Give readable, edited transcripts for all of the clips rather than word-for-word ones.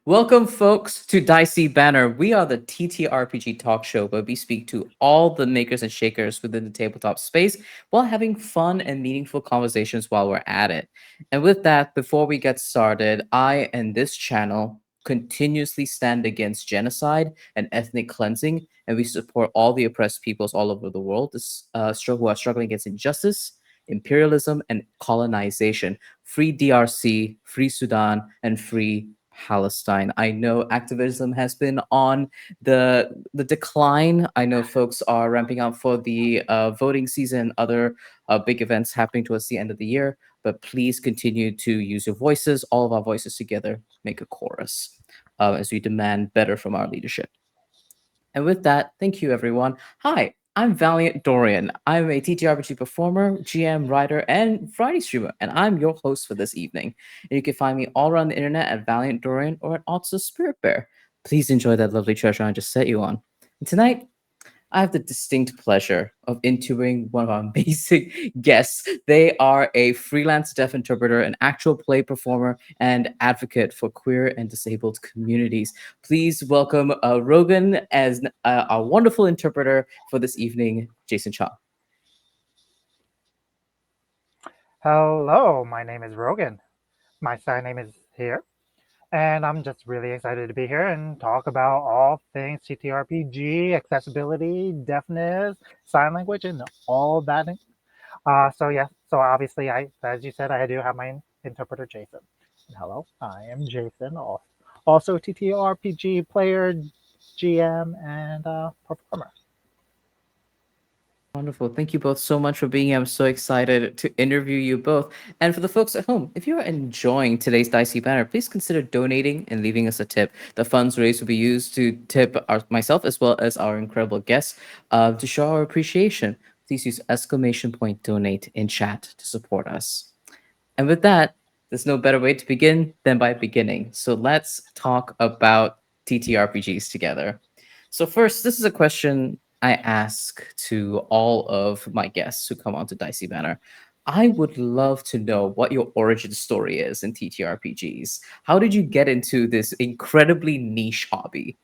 Welcome, folks, to Dicey Banter. We are the TTRPG Talk Show, where we speak to all the makers and shakers within the tabletop space while having fun and meaningful conversations while we're at it. And with that, before we get started, I and this channel continuously stand against genocide and ethnic cleansing, and we support all the oppressed peoples all over the world who are struggling against injustice, imperialism, and colonization. Free DRC, free Sudan, and free Palestine. I know activism has been on the decline. I know folks are ramping up for the voting season, other big events happening towards the end of the year. But please continue to use your voices. All of our voices together make a chorus as we demand better from our leadership. And with that, thank you, everyone. Hi, I'm Valiant Dorian. I'm a TTRPG performer, GM, writer, and Friday streamer, and I'm your host for this evening. And you can find me all around the internet at Valiant Dorian or at Otso SpiritBear. Please enjoy that lovely treasure I just set you on. And tonight, I have the distinct pleasure of interviewing one of our amazing guests. They are a freelance deaf interpreter, an actual play performer, and advocate for queer and disabled communities. Please welcome Rogan as our wonderful interpreter for this evening, Jason Cha. Hello, my name is Rogan. My sign name is here, and I'm just really excited to be here and talk about all things TTRPG, accessibility, deafness, sign language, and all that. So obviously, as you said, I do have my interpreter, Jason. And hello, I am Jason, also TTRPG player, GM, and performer. Wonderful. Thank you both so much for being here. I'm so excited to interview you both. And for the folks at home, if you're enjoying today's Dicey Banner, please consider donating and leaving us a tip. The funds raised will be used to tip myself as well as our incredible guests to show our appreciation. Please use exclamation point donate in chat to support us. And with that, there's no better way to begin than by beginning. So let's talk about TTRPGs together. So first, this is a question I ask to all of my guests who come onto Dicey Banner. I would love to know what your origin story is in TTRPGs. How did you get into this incredibly niche hobby?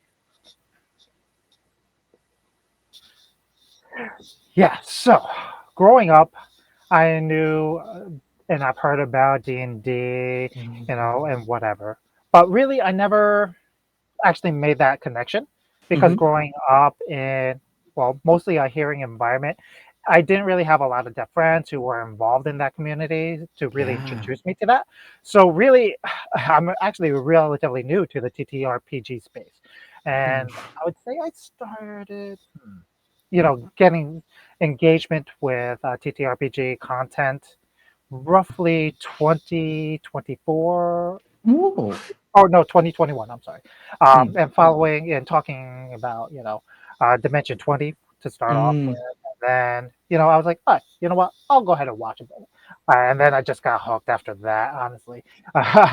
Yeah, so growing up, I knew and I've heard about D&D, and whatever. But really, I never actually made that connection because Mm-hmm. growing up in, well, mostly a hearing environment, I didn't really have a lot of deaf friends who were involved in that community to really Yeah. introduce me to that. So really, I'm actually relatively new to the TTRPG space. Mm. And I would say I started, getting engagement with TTRPG content roughly 2024. Oh. Oh no, 2021. I'm sorry. Mm. And following and talking about Dimension 20 to start off with, Mm. and then I was like, all right, you know what? I'll go ahead and watch it. And then I just got hooked after that. Honestly, I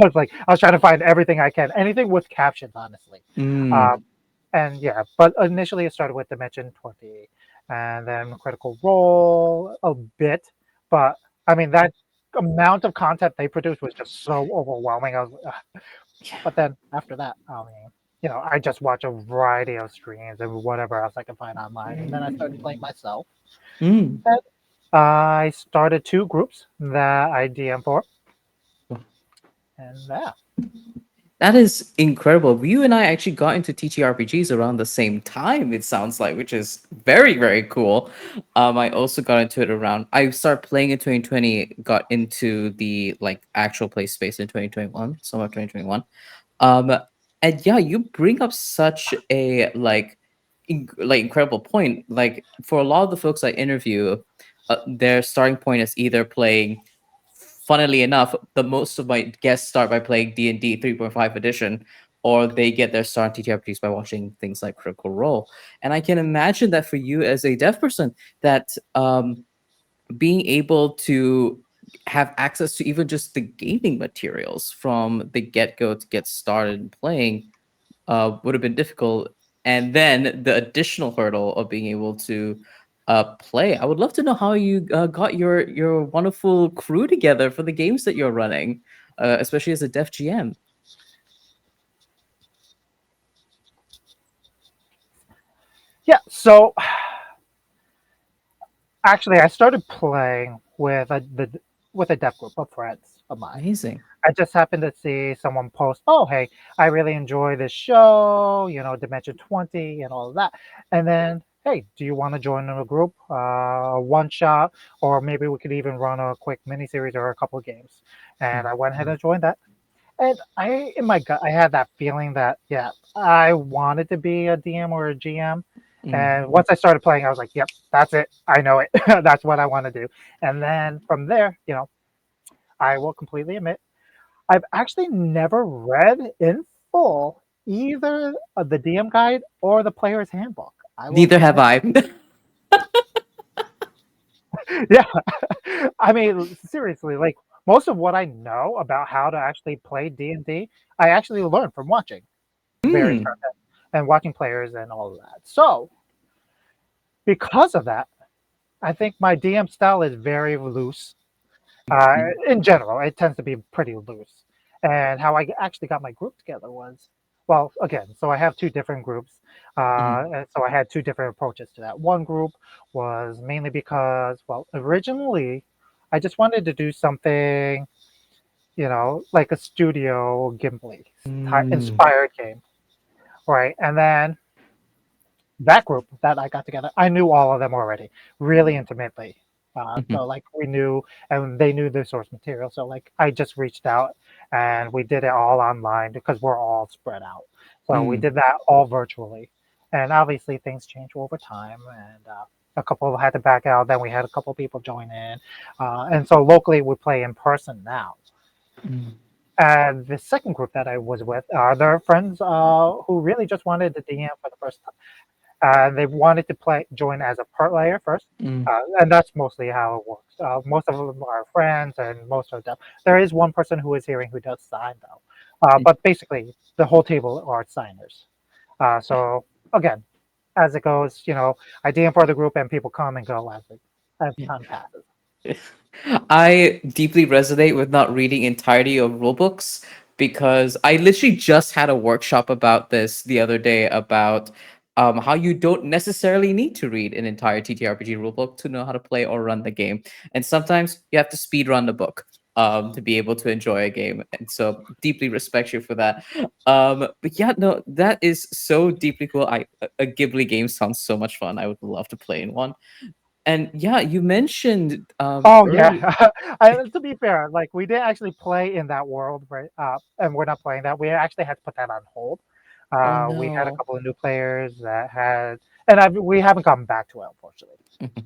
was trying to find everything I can, anything with captions. Honestly, Mm. um, and yeah, but initially it started with Dimension 20, and then Critical Role a bit, but I mean that amount of content they produced was just so overwhelming. I was like, "Ugh." Yeah. But then after that, I mean, I just watch a variety of streams and whatever else I can find online, and then I started playing myself. Mm. And I started two groups that I DM for, and yeah. That is incredible. You and I actually got into TTRPGs around the same time, it sounds like, which is very, very cool. I also got into it around, I started playing in 2020, got into the like actual play space in 2021, summer of 2021. Um, and yeah, you bring up such a like incredible point. Like for a lot of the folks I interview, their starting point is either playing. Funnily enough, the most of my guests start by playing D&D 3.5 edition, or they get their start in TTRPGs by watching things like Critical Role. And I can imagine that for you as a deaf person, that being able to have access to even just the gaming materials from the get-go to get started playing would have been difficult. And then the additional hurdle of being able to play. I would love to know how you got your wonderful crew together for the games that you're running, especially as a deaf GM. So actually, I started playing with a deaf group of friends of mine. Amazing. I just happened to see someone post, "Oh, hey, I really enjoy this show, Dimension 20 and all of that." And then, hey, do you want to join a group, one shot, or maybe we could even run a quick miniseries or a couple of games? And Mm, I went ahead and joined that. And in my gut, I had that feeling that, yeah, I wanted to be a DM or a GM. mm, And once I started playing, I was like, yep, that's it. I know it. That's what I want to do. And then from there, I will completely admit, I've actually never read in full either the DM guide or the player's handbook. I will Neither have admit. I. Yeah. I mean, seriously, like most of what I know about how to actually play D&D, I actually learned from watching various Mm, content and watching players and all of that. So, because of that, I think my DM style is very loose. mhm, In general, it tends to be pretty loose. And how I actually got my group together was, well, again, so I have two different groups. mhm, And so I had two different approaches to that. One group was mainly because, well, originally I just wanted to do something, like a Studio Ghibli mm, inspired game, right? And then that group that I got together, I knew all of them already, really intimately. mhm, So like we knew, and they knew the source material. So like I just reached out, and we did it all online because we're all spread out. So we mm, did that all virtually, and obviously things change over time, and a couple had to back out. Then we had a couple people join in, and so locally we play in person now. mm, And the second group that I was with are their friends who really just wanted the DM for the first time. They wanted to join as a part layer first, mm, and that's mostly how it works. Most of them are friends, and most of them. There is one person who is hearing who does sign though, mm. but basically the whole table are signers. So again, as it goes, I DM for the group, and people come and go as Yeah. time passes. I deeply resonate with not reading entirety of rulebooks because I literally just had a workshop about this the other day about how you don't necessarily need to read an entire TTRPG rulebook to know how to play or run the game, and sometimes you have to speed run the book to be able to enjoy a game. And so, deeply respect you for that. But yeah, no, that is so deeply cool. A Ghibli game sounds so much fun. I would love to play in one. And yeah, you mentioned Oh early. yeah. To be fair, like we didn't actually play in that world, right? And we're not playing that. We actually had to put that on hold. Oh We had a no. couple of new players that had, and we haven't gotten back to it, unfortunately. Mhm.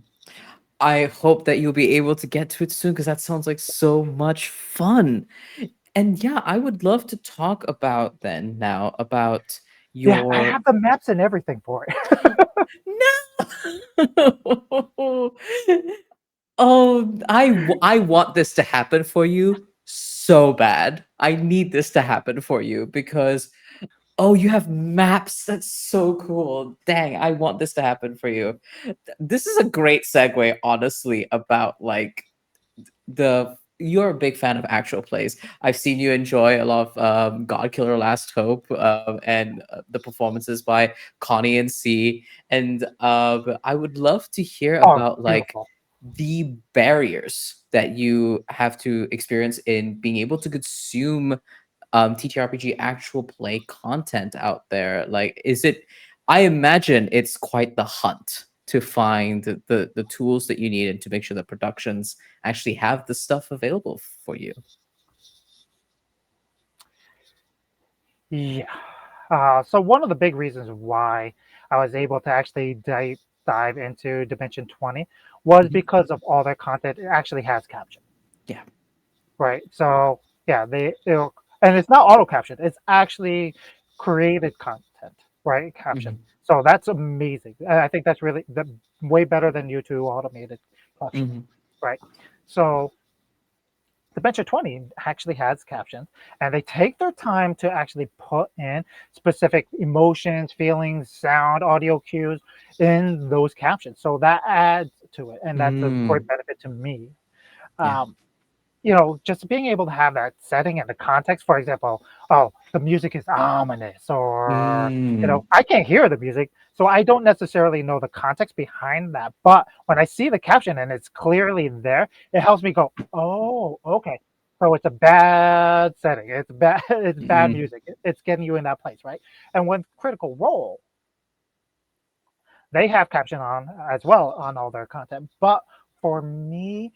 I hope that you'll be able to get to it soon because that sounds like so much fun. And yeah, I would love to talk about then now about Yeah, I your have the maps and everything for it. no. Oh, I want this to happen for you so bad. I need this to happen for you because oh, you have maps. That's so cool. Dang, I want this to happen for you. This is a great segue, honestly, about like the you're a big fan of actual plays. I've seen you enjoy a lot of God Killer Last Hope and the performances by Connie and C. And I would love to hear Oh, about like beautiful. the barriers that you have to experience in being able to consume TTRPG actual play content out there? Like, is it? I imagine it's quite the hunt to find the tools that you need and to make sure that productions actually have the stuff available for you. Yeah. So one of the big reasons why I was able to actually dive into Dimension 20 was Mhm. because of all their content. It actually has caption. Yeah. Right. So yeah, and it's not auto caption. It's actually created content, right? Caption. Mhm. So that's amazing. And I think that's really way better than YouTube automated caption, Mhm. right? So Dimension 20 actually has captions, and they take their time to actually put in specific emotions, feelings, sound, audio cues in those captions. So that adds to it, and that's a great Mm. benefit to me. Yeah. Um, just being able to have that setting and the context. For example, oh, the music is ominous, or Mm. I can't hear the music, so I don't necessarily know the context behind that. But when I see the caption and it's clearly there, it helps me go, oh, okay. So it's a bad setting. It's bad. It's bad Mm. music. It's getting you in that place, right? And when Critical Role, they have caption on as well on all their content. But for me,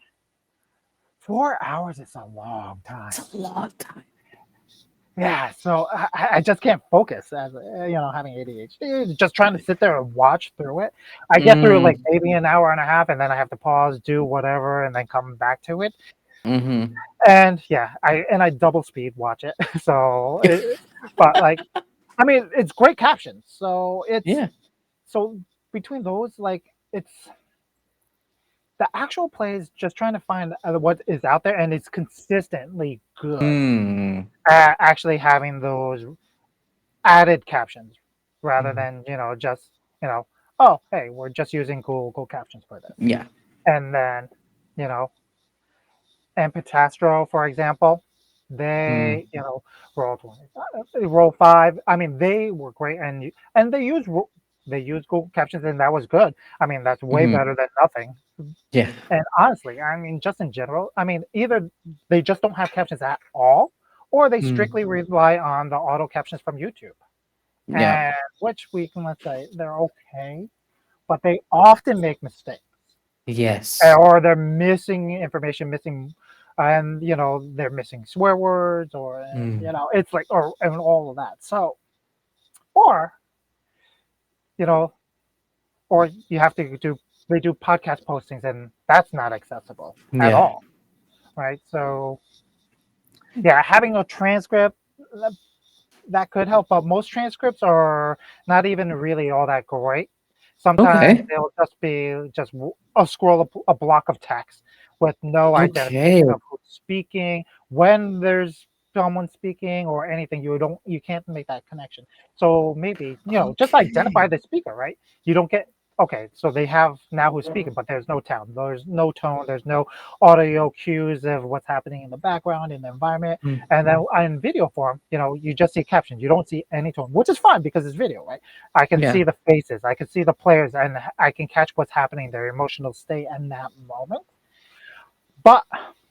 4 hours is a long time. It's a long time. Yeah, so I just can't focus as having ADHD. Just trying to sit there and watch through it. I get through like Mm. maybe an hour and a half, and then I have to pause, do whatever, and then come back to it. Mm-hmm. And yeah, I double speed watch it. But like, I mean, it's great captions. Yeah. So between those, like, it's the actual plays just trying to find what is out there, and it's consistently good Mm. at actually having those added captions rather Mm. than just you know oh, hey, we're just using Google captions for this. Yeah. And then you know and Patastro, for example, Mm. they roll 20, roll 5. I mean, they were great, and they use Google captions, and that was good. I mean, that's way Mm-hmm. better than nothing. Yeah. And honestly, I mean, just in general, I mean, either they just don't have captions at all, or they Mm. strictly rely on the auto captions from YouTube. Yeah. And which we can, let's say, they're okay, but they often make mistakes, Yes. or they're missing information, and they're missing swear words, or Mm. it's like, or and all of that. So, or you know, or you have to do they do podcast postings, and that's not accessible at Yeah. all, right? So, yeah, having a transcript, that could help, but most transcripts are not even really all that great. Sometimes Okay. they'll just be just a scroll, a block of text with no Okay. identification of who's speaking, when there's someone speaking, or anything. You can't make that connection. So maybe just identify Okay. the speaker, right? You don't get Okay. So they have now who's speaking, but there's no tone, there's no audio cues of what's happening in the background, in the environment. Mm. And then in video form, you just see captions. You don't see any tone, which is fine because it's video, right? I can Yeah. see the faces, I can see the players, and I can catch what's happening, their emotional state in that moment. But,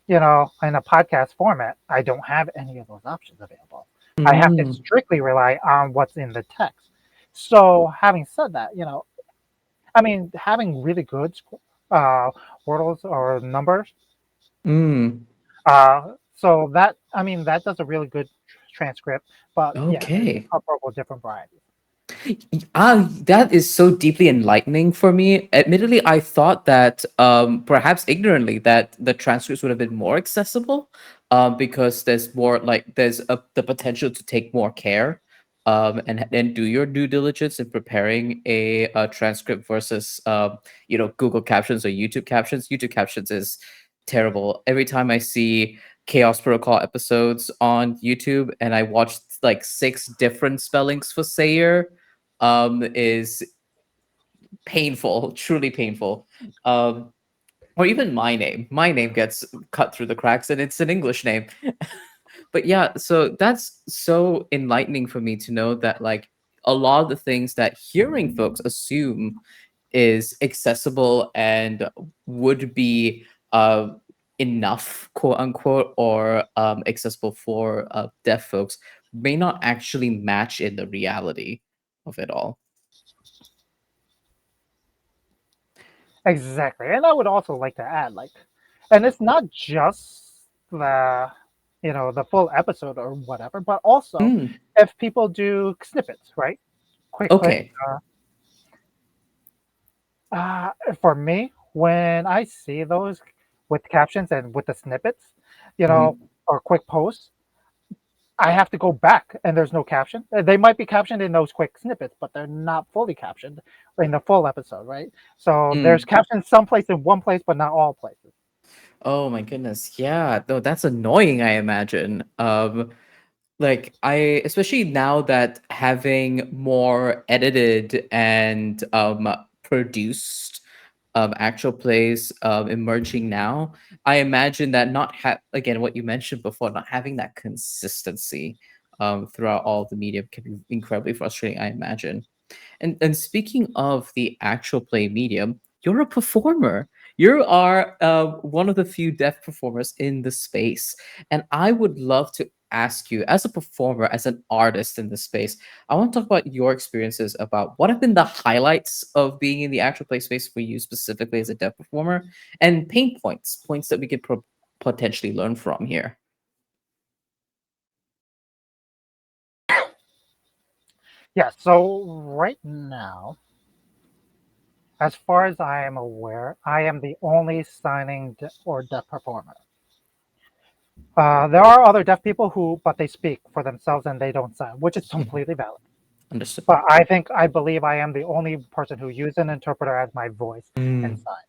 in a podcast format, I don't have any of those options available. I have to Mm. strictly rely on what's in the text. So, having said that, I mean, having really good uh, wordles or numbers, Mm. so that I mean that does a really good transcript, but yeah, it's Okay. comparable different varieties. That is so deeply enlightening for me. Admittedly, I thought that perhaps ignorantly that the transcripts would have been more accessible, because there's more like the potential to take more care, and do your due diligence in preparing a transcript versus Google Captions or YouTube Captions. YouTube Captions is terrible. Every time I see Chaos Protocol episodes on YouTube and I watch like six different spellings for Sayer, is painful, truly painful. Um, or even my name gets cut through the cracks, and it's an English name. But yeah, so that's so enlightening for me to know that like a lot of the things that hearing folks assume is accessible and would be uh enough, quote unquote, or accessible for deaf folks may not actually match in the reality of it all. Exactly, and I would also like to add, like, and it's not just the the full episode or whatever, but also Mm, if people do snippets, right? Quick clip. okay. For me, when I see those with captions and with the snippets, Mhm. or quick posts, I have to go back and there's no caption. They might be captioned in those quick snippets, but they're not fully captioned in the full episode, right? So there's Mm. captions someplace in one place, but not all places. Oh my goodness. Yeah, no, that's annoying, I imagine. Like I especially now that having more edited and produced actual plays emerging now, I imagine that not again what you mentioned before, not having that consistency throughout all of the media can be incredibly frustrating, I imagine. And speaking of the actual play medium, you're a performer. You are one of the few deaf performers in the space, and I would love to ask you, as a performer, as an artist in the space, I want to talk about your experiences about what have been the highlights of being in the actual play space for you specifically as a deaf performer, and pain points, points that we could potentially learn from here. Yeah, so right now, as far as I am aware, I am the only signing or deaf performer. There are other deaf people who, but they speak for themselves and they don't sign, which is Mhm. completely valid. Understood. But I believe I am the only person who uses an interpreter as my voice and Mm. sign.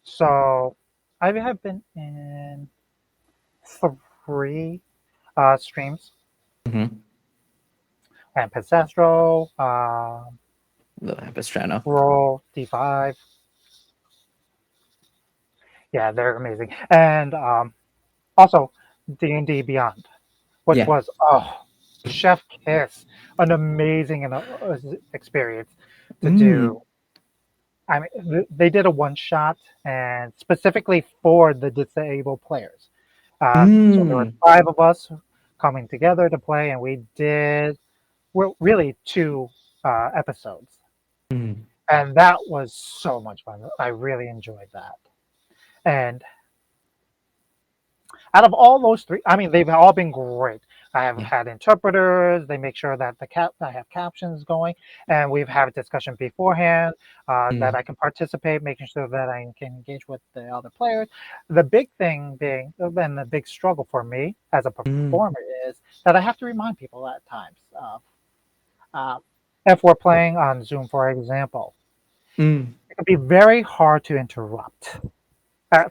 So I have been in three streams, Hmm. Ancestral, The Capistrano. Roll, D5. Yeah, they're amazing. And also D&D Beyond, which Yeah. was, oh, chef kiss, an amazing experience to Mm. do. I mean, they did a one shot and specifically for the disabled players. So there were Mm. five of us coming together to play, and we did, well, really two episodes, Mm. and that was so much fun. I really enjoyed that. And out of all those three, I mean, they've all been great. I have Yeah. had interpreters. They make sure that I have captions going, and we've had a discussion beforehand that Mm. I can participate, making sure that I can engage with the other players. The big thing being, and the big struggle for me as a Mm. performer is that I have to remind people at times. Uh, if we're playing on Zoom, for example, Mm. it can be very hard to interrupt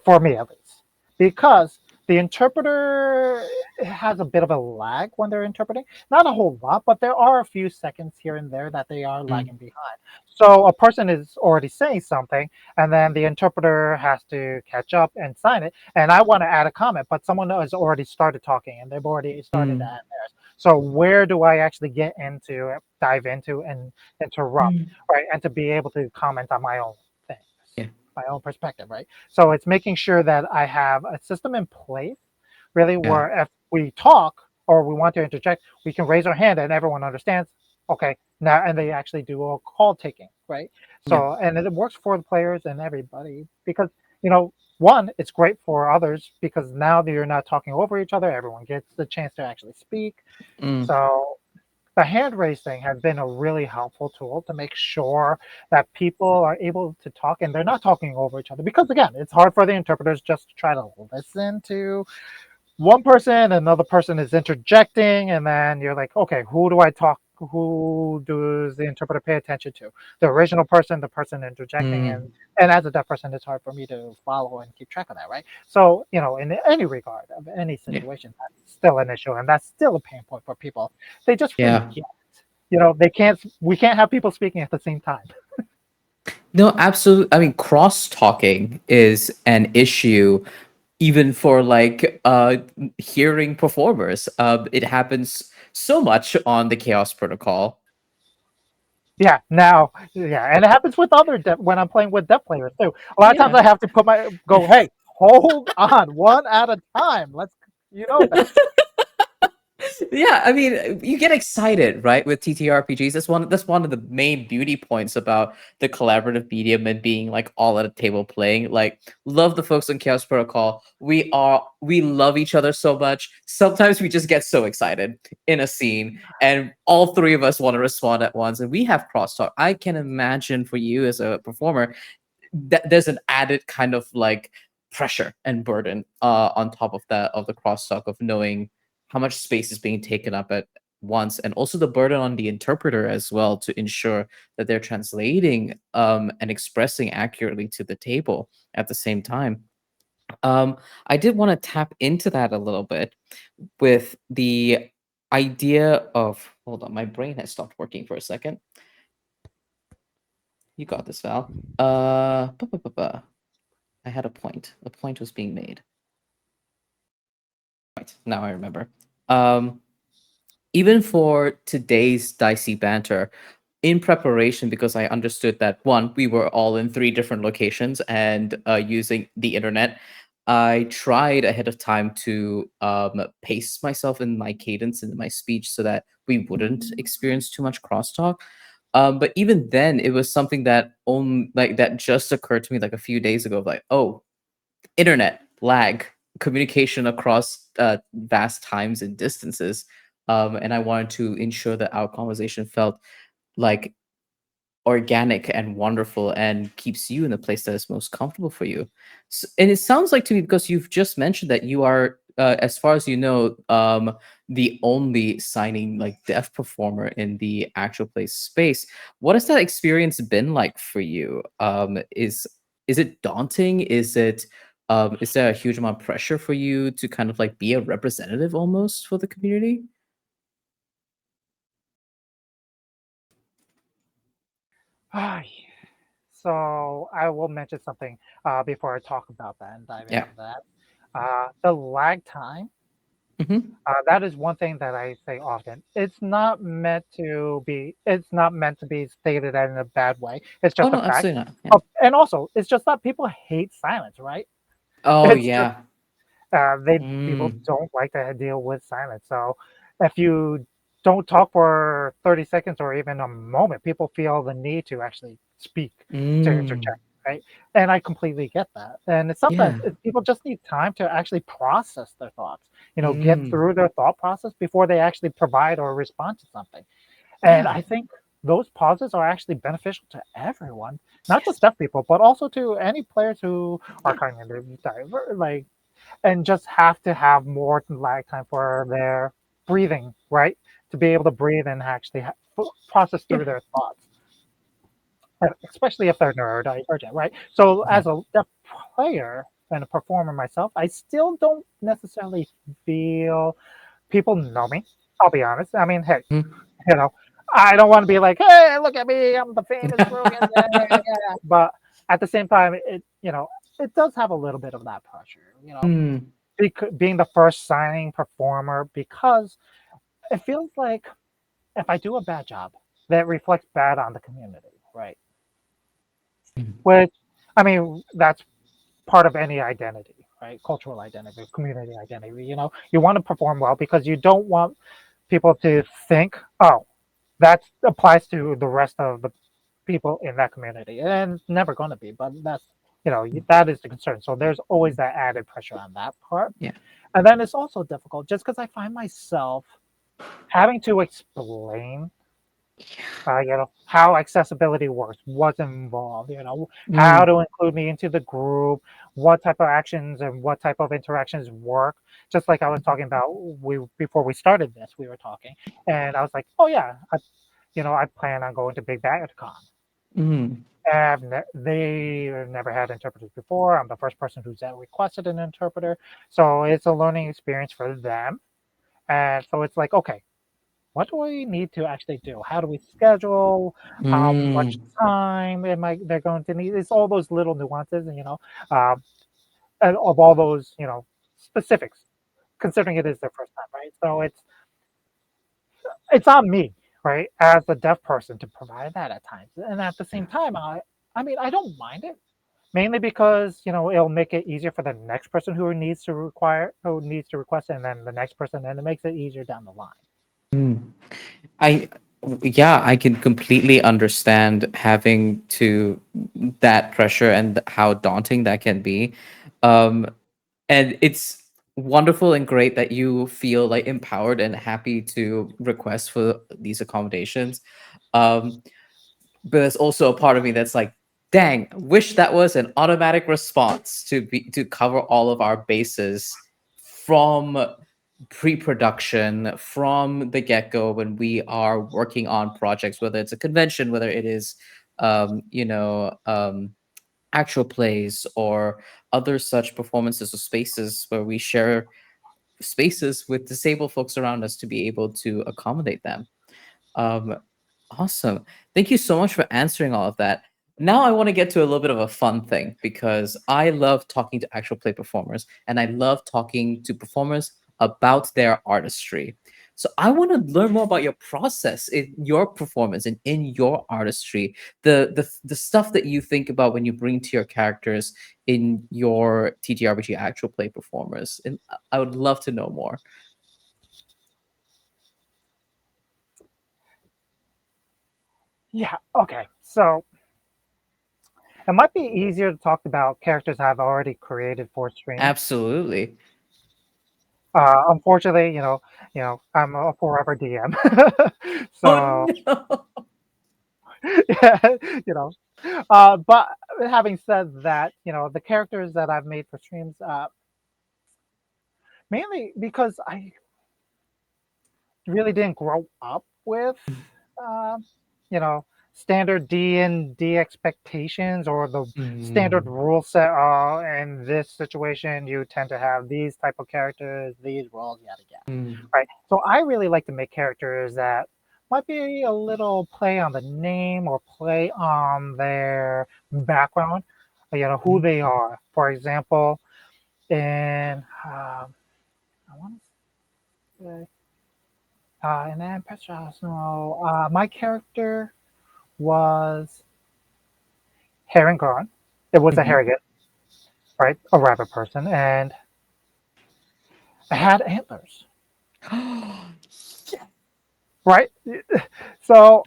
for me at least, because the interpreter has a bit of a lag when they're interpreting. Not a whole lot, but there are a few seconds here and there that they are Mm. lagging behind. So a person is already saying something, and then the interpreter has to catch up and sign it. And I want to add a comment, but someone has already started talking, and they've already started to Mm. add theirs. So where do I actually dive into, and interrupt, Mm. right? And to be able to comment on my own things, Yeah. my own perspective, right? So it's making sure that I have a system in place, really, Yeah. where if we talk or we want to interject, we can raise our hand and everyone understands. Okay, now, and they actually do a call taking, right? Yeah. So, and it works for the players and everybody because, you know, one, it's great for others because now that you're not talking over each other, everyone gets the chance to actually speak. Mm. So the hand raising has been a really helpful tool to make sure that people are able to talk and they're not talking over each other, because again, it's hard for the interpreters just to try to listen to one person, another person is interjecting, and then you're like, okay, who do I talk, who does the interpreter pay attention to, the original person, the person interjecting? Mm. And as a deaf person, it's hard for me to follow and keep track of that, right? So, you know, in any regard of any Yeah. situation, that's still an issue, and that's still a pain point for people. They just Yeah. forget, you know, we can't have people speaking at the same time. No, absolutely. I mean, cross talking is an issue even for like hearing performers. It happens so much on the Chaos Protocol. Yeah, now, yeah, and it happens with other when I'm playing with deaf players too. A lot of times Yeah. I have to hey, hold on, one at a time. Let's, you know that. Yeah, I mean, you get excited, right, with TTRPGs. That's one of the main beauty points about the collaborative medium and being like all at a table playing. Like, love the folks on Chaos Protocol. We love each other so much. Sometimes we just get so excited in a scene, and all three of us want to respond at once, and we have crosstalk. I can imagine for you as a performer that there's an added kind of like pressure and burden on top of that of the crosstalk of knowing how much space is being taken up at once, and also the burden on the interpreter as well to ensure that they're translating and expressing accurately to the table at the same time. I did want to tap into that a little bit with the idea of, hold on, my brain has stopped working for a second. You got this, Val. I had a point. A point was being made. Right, now I remember. Um, even for today's Dicey Banter, in preparation, because I understood that one, we were all in three different locations and using the internet, I tried ahead of time to pace myself in my cadence and in my speech so that we wouldn't experience too much crosstalk. But even then, it was something that like that just occurred to me like a few days ago. Like, oh, internet lag, communication across vast times and distances. And I wanted to ensure that our conversation felt like organic and wonderful and keeps you in the place that is most comfortable for you. And it sounds like to me, because you've just mentioned that you are, as far as you know, the only signing like deaf performer in the actual play space. What has that experience been like for you? Is it daunting? Is there a huge amount of pressure for you to kind of like be a representative almost for the community? Ah, so I will mention something before I talk about that and dive Yeah. into that. The lag time, Hmm. that is one thing that I say often. It's not meant to be stated in a bad way. It's Oh just a no, fact. absolutely not. Yeah. And also, it's just that people hate silence, right? Oh It's just yeah. they people Mm. don't like to deal with silence. So if you don't talk for 30 seconds or even a moment, people feel the need to actually speak, to Mm. interject, right? And I completely get that. And it's sometimes Yeah. people just need time to actually process their thoughts, get Mm. through their thought process before they actually provide or respond to something. And Yeah. I think those pauses are actually beneficial to everyone, not just deaf people, but also to any players who are Yeah. kind of diverse, like, and just have to have more lag time for their breathing, right? To be able to breathe and actually process Yeah. through their thoughts, especially if they're neurodivergent, right? So, Mhm. as a deaf player and a performer myself, I still don't necessarily feel people know me. I'll be honest. I mean, hey, Mhm. you know, I don't want to be like, hey, look at me, I'm the famous Rogan, yeah, yeah, yeah, yeah. But at the same time, it does have a little bit of that pressure, Mm. being the first signing performer, because it feels like if I do a bad job, that reflects bad on the community, right? Mhm. Which, I mean, that's part of any identity, right? Cultural identity, community identity. You want to perform well because you don't want people to think, oh, that applies to the rest of the people in that community, and it's never going to be. But that is the concern. So there's always that added pressure on that part. Yeah. And then it's also difficult just because I find myself having to explain, how accessibility works, what's involved, how Mm. to include me into the group, what type of actions and what type of interactions work. Just like I was talking about, we before we started this, we were talking, and I was like, oh yeah, I plan on going to Big Bad Con. Mm. They never had interpreters before. I'm the first person who's requested an interpreter, so it's a learning experience for them. And so it's like, okay, what do we need to actually do? How do we schedule? How much Mm. time am I they're going to need? It's all those little nuances, um, and of all those, specifics. Considering it is their first time, right? So it's on me, right, as a deaf person to provide that at times. And at the same time, I mean, I don't mind it, mainly because it'll make it easier for the next person who needs to request it, and then the next person, and it makes it easier down the line. Mm. I Yeah, I can completely understand having to that pressure and how daunting that can be. Um, and it's wonderful and great that you feel like empowered and happy to request for these accommodations. Um, but there's also a part of me that's like, dang, wish that was an automatic response to cover all of our bases from pre-production, from the get-go, when we are working on projects, whether it's a convention, whether it is actual plays or other such performances or spaces where we share spaces with disabled folks around us to be able to accommodate them. um, Awesome. Thank you so much for answering all of that. Now I want to get to a little bit of a fun thing, because I love talking to actual play performers and I love talking to performers about their artistry. So I want to learn more about your process in your performance and in your artistry, the stuff that you think about when you bring to your characters in your TTRPG actual play performers. And I would love to know more. Yeah. Okay. So it might be easier to talk about characters I've already created for stream. Absolutely. Unfortunately, I'm a forever DM. Oh So no. yeah, you know. But having said that, the characters that I've made for streams, mainly because I really didn't grow up with, uh, you know, standard D&D expectations or the standard Mm, rule set. In this situation, you tend to have these type of characters, these roles, yada yada. mm, Right. So I really like to make characters that might be a little play on the name or play on their background, who mm, they are. For example, in I want to say in Empress no, my character was Herringon. It was a mhm. Harrogate, right? A rabbit person, and it had antlers, right? So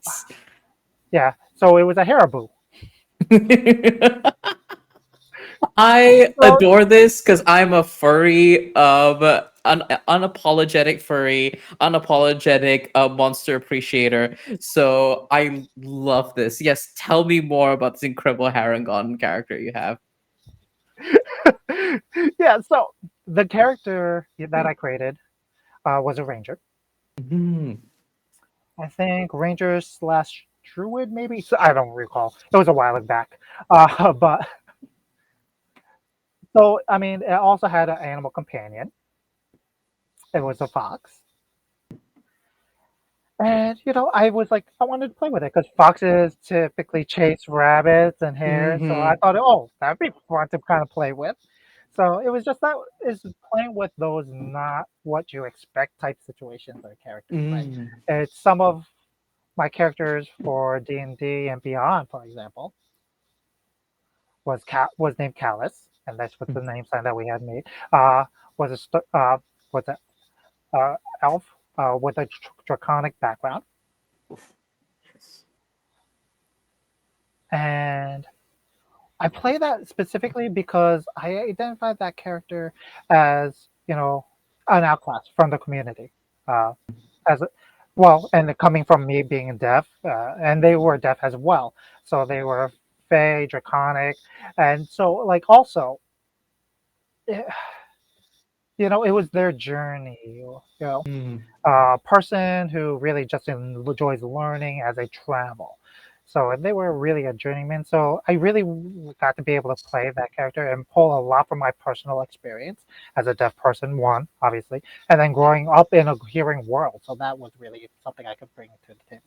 yeah, so it was a Haribo. Yes. I So adore this because I'm a furry, unapologetic furry, unapologetic monster appreciator. So I love this. Yes, tell me more about this incredible Harangon character you have. yeah, so the character that I created was a ranger. Mhm. I think ranger slash druid, maybe. So I don't recall. It was a while back. But so I mean, it also had an animal companion. It was a fox, and I was like, I wanted to play with it because foxes typically chase rabbits and hares. So I Mhm. thought, oh, that'd be fun to kind of play with. So it was just that is playing with those not what you expect type situations or characters, right? Mm. It's some of my characters for D&D and beyond, for example, was named Callus, and that's what the name sign that we had made. Uh, was a was a elf with a draconic background, and I play that specifically because I identified that character as an outcast from the community, as a, well, and coming from me being deaf, and they were deaf as well, so they were fey, draconic, and so like also, eh, it was their journey, Mm. person who really just enjoys learning as they travel. So they were really a journeyman. So I really got to be able to play that character and pull a lot from my personal experience as a deaf person, one, obviously, and then growing up in a hearing world. So that was really something I could bring to the table.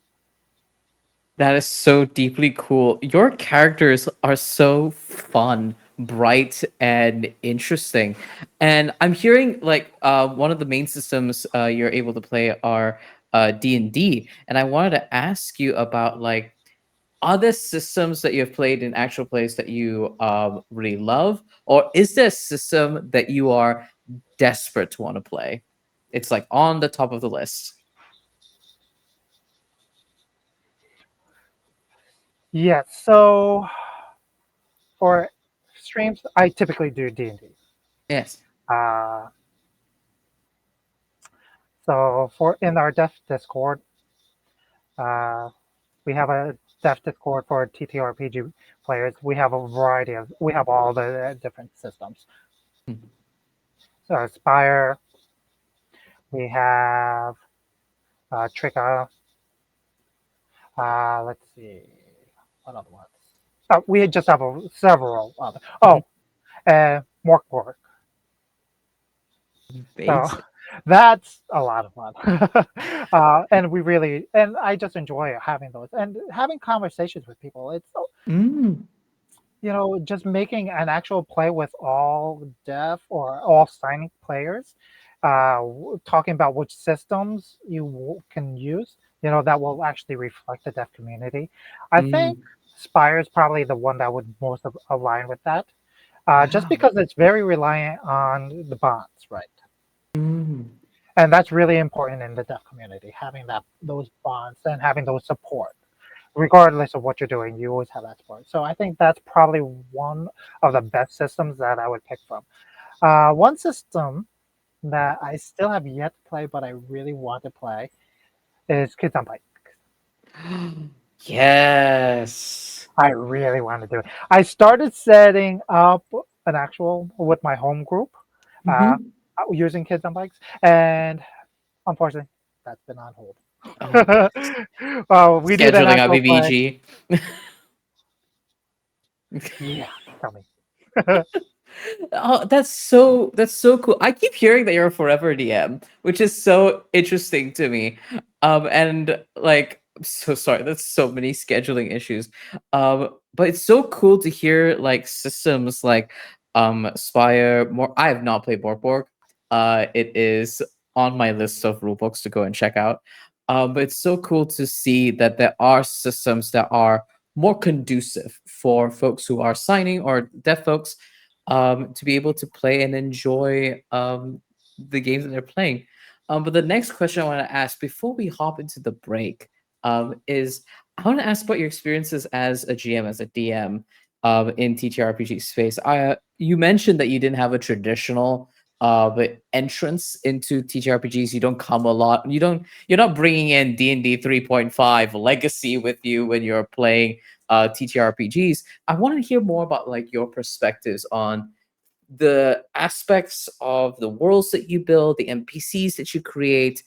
That is so deeply cool. Your characters are so fun, bright, and interesting. And I'm hearing like one of the main systems you're able to play are D&D. And I wanted to ask you about like other systems that you've played in actual plays that you really love, or is there a system that you are desperate to want to play? It's like on the top of the list. Yes. So for streams, I typically do D&D. Yes. Uh, so for in our deaf Discord, uh, we have a deaf Discord for TTRPG players. We have a variety of, we have all the different systems. Mm. So Spire, we have Tricka. Let's see, what other ones? We just have several other. Mhm. Oh, Morkborg. So Basic. that's a lot of fun. And we really, and I just enjoy having those and having conversations with people. It's so, Mm. just making an actual play with all deaf or all signing players. talking about which systems you can use, that will actually reflect the deaf community. I think Mm, Spire is probably the one that would most align with that, just wow. because it's very reliant on the bonds, right? Mm, And that's really important in the deaf community, having those bonds and having those support. Regardless of what you're doing, you always have that support. So I think that's probably one of the best systems that I would pick from. One system that I still have yet to play, but I really want to play is Kids on Bike. yes. I really want to do it. I started setting up an actual with my home group uh, Hmm. using Kids on Bikes, and unfortunately, that's been on hold. Oh, We did an scheduling actual play. IBBG. Yeah, tell me. Oh, that's so cool. I keep hearing that you're a forever DM, which is so interesting to me. And like, I'm so sorry, that's so many scheduling issues. But it's so cool to hear like systems like Spire. More, I have not played Borg. It is on my list of rule books to go and check out. But it's so cool to see that there are systems that are more conducive for folks who are signing or deaf folks to be able to play and enjoy the games that they're playing. But the next question I want to ask before we hop into the break is I want to ask about your experiences as a GM, as a DM in TTRPG space. You mentioned that you didn't have a traditional entrance into TTRPGs. You don't come a lot. You're not bringing in D&D 3.5 legacy with you when you're playing TTRPGs. I want to hear more about like your perspectives on the aspects of the worlds that you build, the NPCs that you create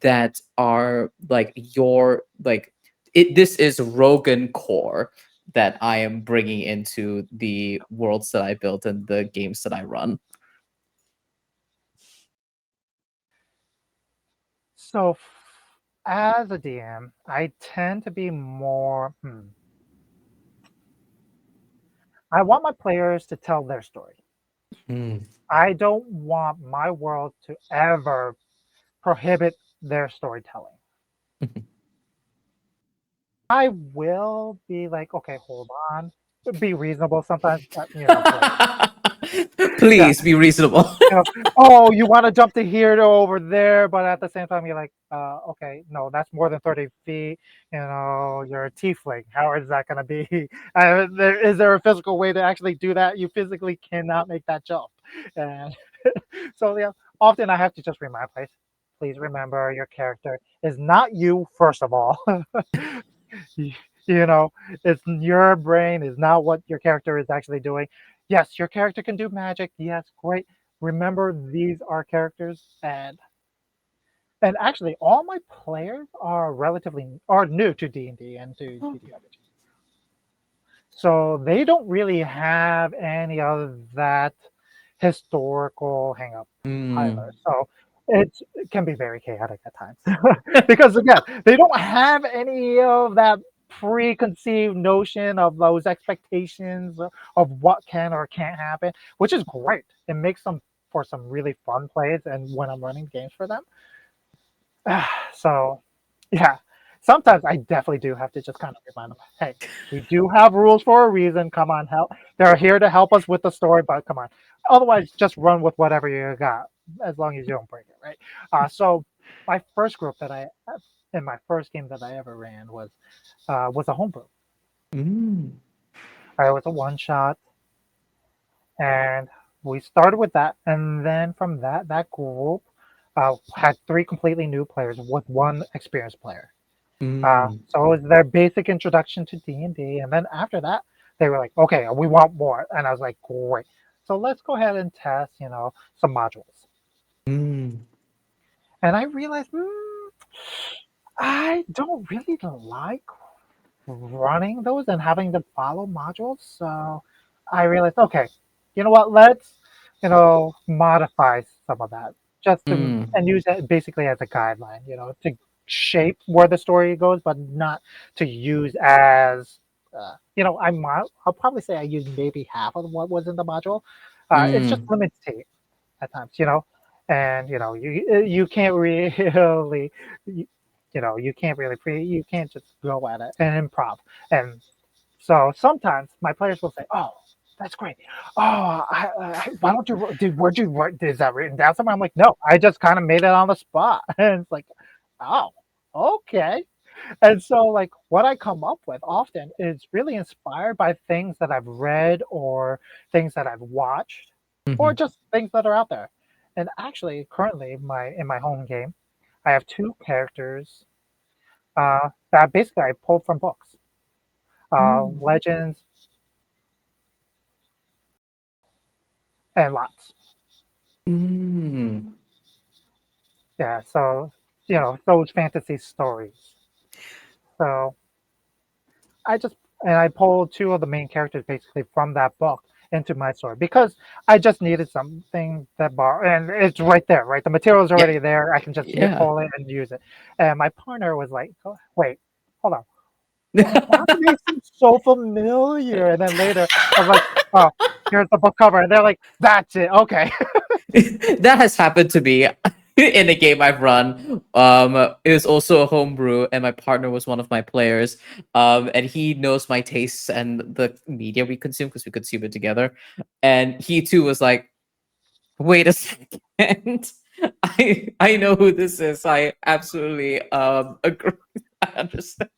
that are like your like it. This is Rogan core that I am bringing into the worlds that I built and the games that I run. So, as a DM, I tend to be more. I want my players to tell their story. Mm. I don't want my world to ever prohibit their storytelling. I will be like, okay, hold on, be reasonable sometimes, but please, yeah, Please be reasonable. oh, you want to jump to here to over there, but at the same time, you're like, okay, no, that's more than 30 feet. You're a tiefling. How is that going to be? Is there a physical way to actually do that? You physically cannot make that jump. And so, yeah, often I have to just remind players, please remember your character is not you, first of all. you you know, it's your brain is not what your character is actually doing. Yes, your character can do magic. Yes, great. Remember, these are characters, and actually, all my players are new to D&D and to TTRPG, so they don't really have any of that historical hang up either. Mm. So it can be very chaotic at times because again, they don't have any of that preconceived notion of those expectations of what can or can't happen, which is great. It makes them for some really fun plays and when I'm running games for them. So yeah, sometimes I definitely do have to just kind of remind them, hey, we do have rules for a reason. Come on, help. They're here to help us with the story, but come on. Otherwise, just run with whatever you got, as long as you don't break it, right? So my first group that I in my first game that I ever ran was a homebrew. Mm. It was a one shot, and we started with that, and then from that group had three completely new players with one experienced player. Mm. So it was their basic introduction to D&D, and then after that, they were like, "Okay, we want more," and I was like, "Great! So let's go ahead and test, some modules." Mm. And I realized, I don't really like running those and having to follow modules. So I realized, okay, you know what? Let's, modify some of that just to Mm. and use it basically as a guideline, to shape where the story goes, but not to use as, I'll probably say I used maybe half of what was in the module. It's just Mm. limited at times, and you can't really you, you can't really you can't just go at it and improv. And so sometimes my players will say, "Oh, that's great. Oh, why don't you where'd you write, is that written down somewhere?" I'm like, "No, I just kind of made it on the spot." And it's like, "Oh, okay." And so, like, what I come up with often is really inspired by things that I've read or things that I've watched or Mhm. just things that are out there. And actually, currently, in my home game, I have two characters that basically I pulled from books, Mm. legends, and lots. Mm. Yeah, so those fantasy stories. So I just and I pulled two of the main characters basically from that book into my story because I just needed something that bar and it's right there, right? The material is Yeah. already there. I can just Yeah. pull it and use it. And my partner was like, "Oh, wait, hold on. Why do they seem so familiar?" And then later I was like, "Oh, here's the book cover." And they're like, "That's it. Okay." That has happened to me in a game I've run. It was also a homebrew, and my partner was one of my players. And he knows my tastes and the media we consume because we consume it together. And he too was like, "Wait a second, I know who this is. I absolutely agree. I understand."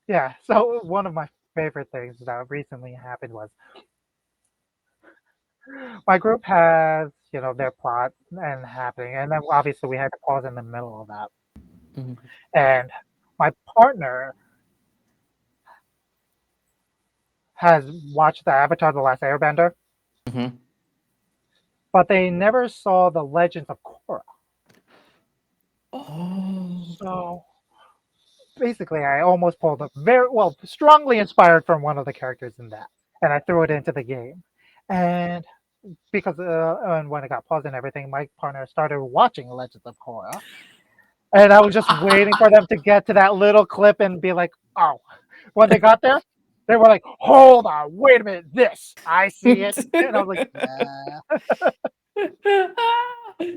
Yeah. So one of my favorite things that recently happened was my group has, their plot and happening, and then obviously we had to pause in the middle of that. Mhm, And my partner has watched the Avatar: The Last Airbender, mhm. but they never saw the Legends of Korra. Oh. So basically, I almost pulled a very well, strongly inspired from one of the characters in that, and I threw it into the game. And because and when it got paused and everything, my partner started watching Legends of Korra. And I was just waiting for them to get to that little clip and be like, "Oh." When they got there, they were like, "Hold on, wait a minute, this, I see it." And I was like, "Yeah."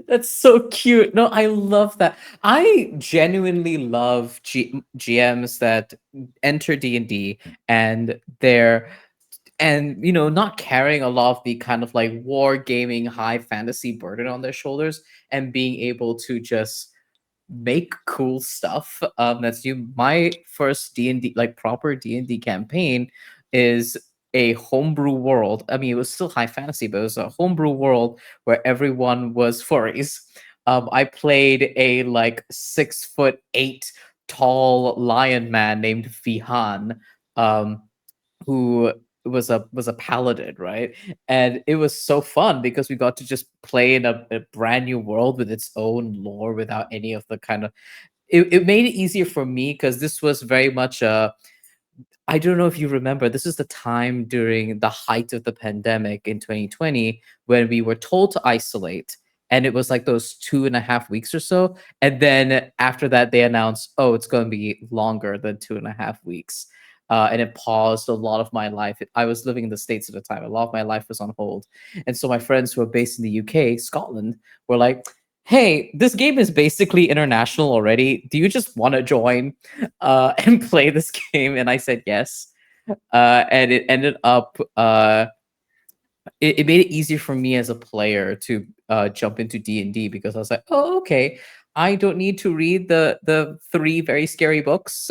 That's so cute. No, I love that. I genuinely love GMs that enter D&D and they're not carrying a lot of the kind of like war gaming high fantasy burden on their shoulders and being able to just make cool stuff. That's you. My first D&D, like proper D&D campaign, is a homebrew world. I mean, it was still high fantasy, but it was a homebrew world where everyone was furries. I played a like 6'8" tall lion man named Vihan, um, who was a paladin, right? And it was so fun because we got to just play in a brand new world with its own lore without any of the kind of it made it easier for me because this was very much a I don't know if you remember, this is the time during the height of the pandemic in 2020 when we were told to isolate. And it was like those 2.5 weeks or so. And then after that, they announced, oh, it's going to be longer than 2.5 weeks. And it paused a lot of my life. I was living in the States at the time. A lot of my life was on hold. And so my friends who are based in the UK, Scotland, were like, hey, this game is basically international already. Do you just want to join? And play this game, and I said yes. And it ended up it made it easier for me as a player to jump into D&D because I was like, oh, okay, I don't need to read the three very scary books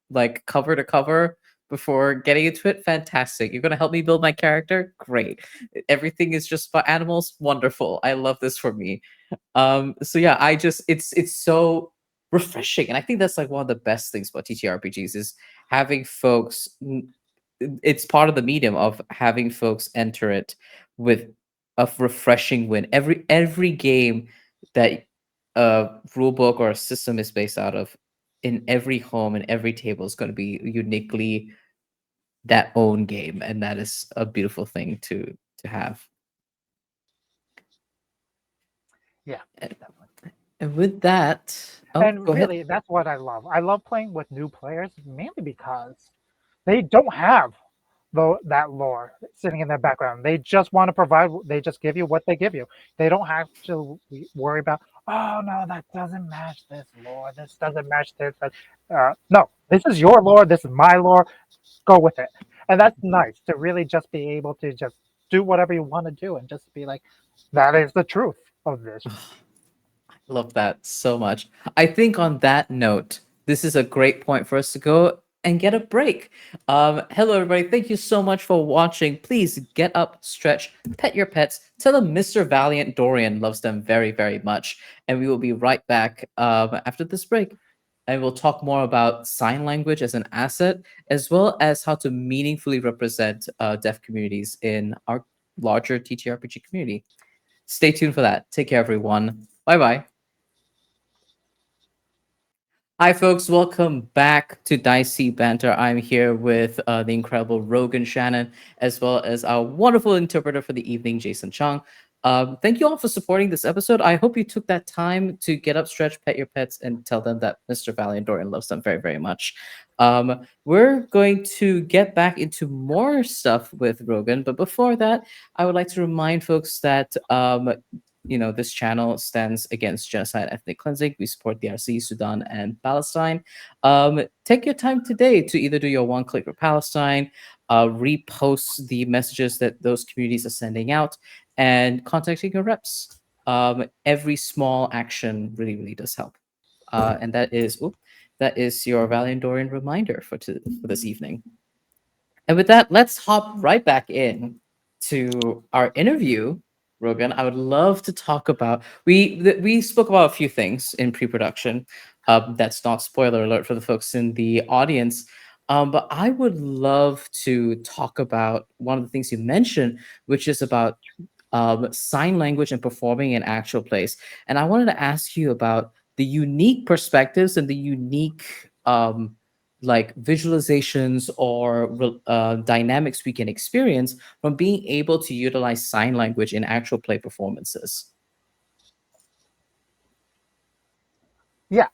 like cover to cover before getting into it. Fantastic. You're gonna help me build my character. Great. Everything is just about animals. Wonderful. I love this for me. So yeah, I just it's so refreshing, and I think that's like one of the best things about TTRPGs is having folks. It's part of the medium of having folks enter it with a refreshing win. Every game that a rule book or a system is based out of, in every home and every table is going to be uniquely that own game, and that is a beautiful thing to have. Yeah, And definitely. and with that, oh, And go ahead. really, that's what I love. I love playing with new players mainly because they don't have that lore sitting in their background. They just want to provide. They just give you what they give you. They don't have to worry about. Oh no, that doesn't match this lore. This doesn't match this. No, this is your lore. This is my lore. Go with it. And that's nice to really just be able to just do whatever you want to do and just be like, that is the truth of this. Love that so much. I think on that note, this is a great point for us to go and get a break. Hello, everybody. Thank you so much for watching. Please get up, stretch, pet your pets. Tell them Mr. Valiant Dorian loves them very, very much. And we will be right back after this break. And we'll talk more about sign language as an asset, as well as how to meaningfully represent deaf communities in our larger TTRPG community. Stay tuned for that. Take care, everyone. Bye bye. Hi, folks. Welcome back to Dicey Banter. I'm here with the incredible Rogan Shannon, as well as our wonderful interpreter for the evening, Jason Chung. Thank you all for supporting this episode. I hope you took that time to get up, stretch, pet your pets, and tell them that Mr. Valiant Dorian loves them very, very much. We're going to get back into more stuff with Rogan, but before that, I would like to remind folks that this channel stands against genocide, ethnic cleansing. We support DRC, Sudan, and Palestine. Take your time today to either do your one click for Palestine, repost the messages that those communities are sending out, and contacting your reps. Every small action really, really does help. And that is your Valiant Dorian reminder for this evening. And with that, let's hop right back in to our interview. Rogan, I would love to talk about. We spoke about a few things in pre-production. That's not spoiler alert for the folks in the audience. But I would love to talk about one of the things you mentioned, which is about sign language and performing in actual plays. And I wanted to ask you about the unique perspectives and the unique like visualizations or dynamics we can experience from being able to utilize sign language in actual play performances. Yeah.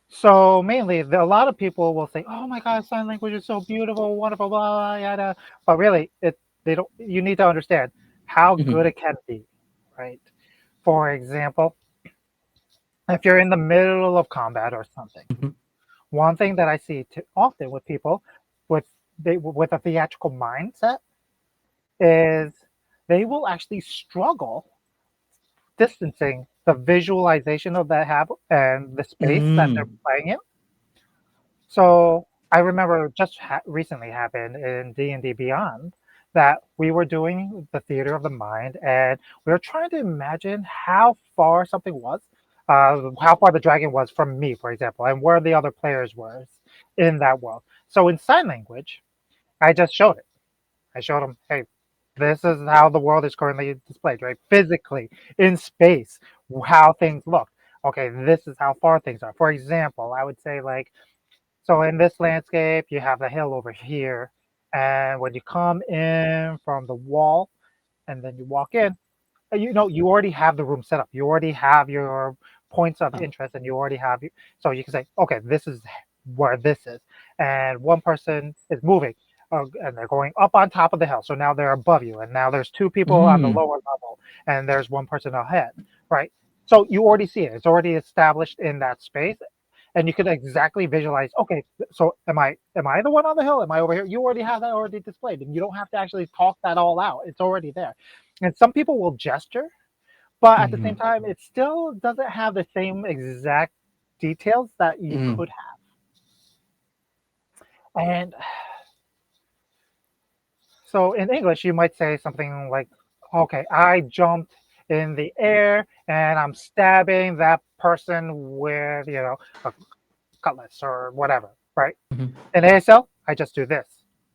So mainly, a lot of people will say, "Oh my God, sign language is so beautiful, wonderful, blah, blah, yada." But really, they don't. You need to understand how good Mhm, it can be, right? For example, if you're in the middle of combat or something, mhm, one thing that I see often with people with with a theatrical mindset is they will actually struggle distancing the visualization of that have and the space that they're mm, playing in. So I remember just recently happened in D&D Beyond that we were doing the theater of the mind, and we were trying to imagine how far something was, how far the dragon was from me, for example, and where the other players were in that world. So in sign language, I just showed it. I showed them, hey, this is how the world is currently displayed, right? Physically in space, how things look. Okay, this is how far things are. For example, I would say like, so in this landscape, you have the hill over here, and when you come in from the wall and then you walk in, you already have the room set up. You already have your points of uh, interest, and you already have. So you can say, okay, this is where this is, and one person is moving, and they're going up on top of the hill. So now they're above you, and now there's two people on the mm, lower level, and there's one person ahead, right? So you already see it. It's already established in that space, and you can exactly visualize, okay, so am I the one on the hill, am I over here? You already have that already displayed, and you don't have to actually talk that all out. It's already there. And some people will gesture, but at the same mhm, time it still doesn't have the same exact details that you mm, could have. And so in English you might say something like, okay, I jumped in the air and I'm stabbing that person with a cutlass or whatever, right? mhm, In ASL, I just do this,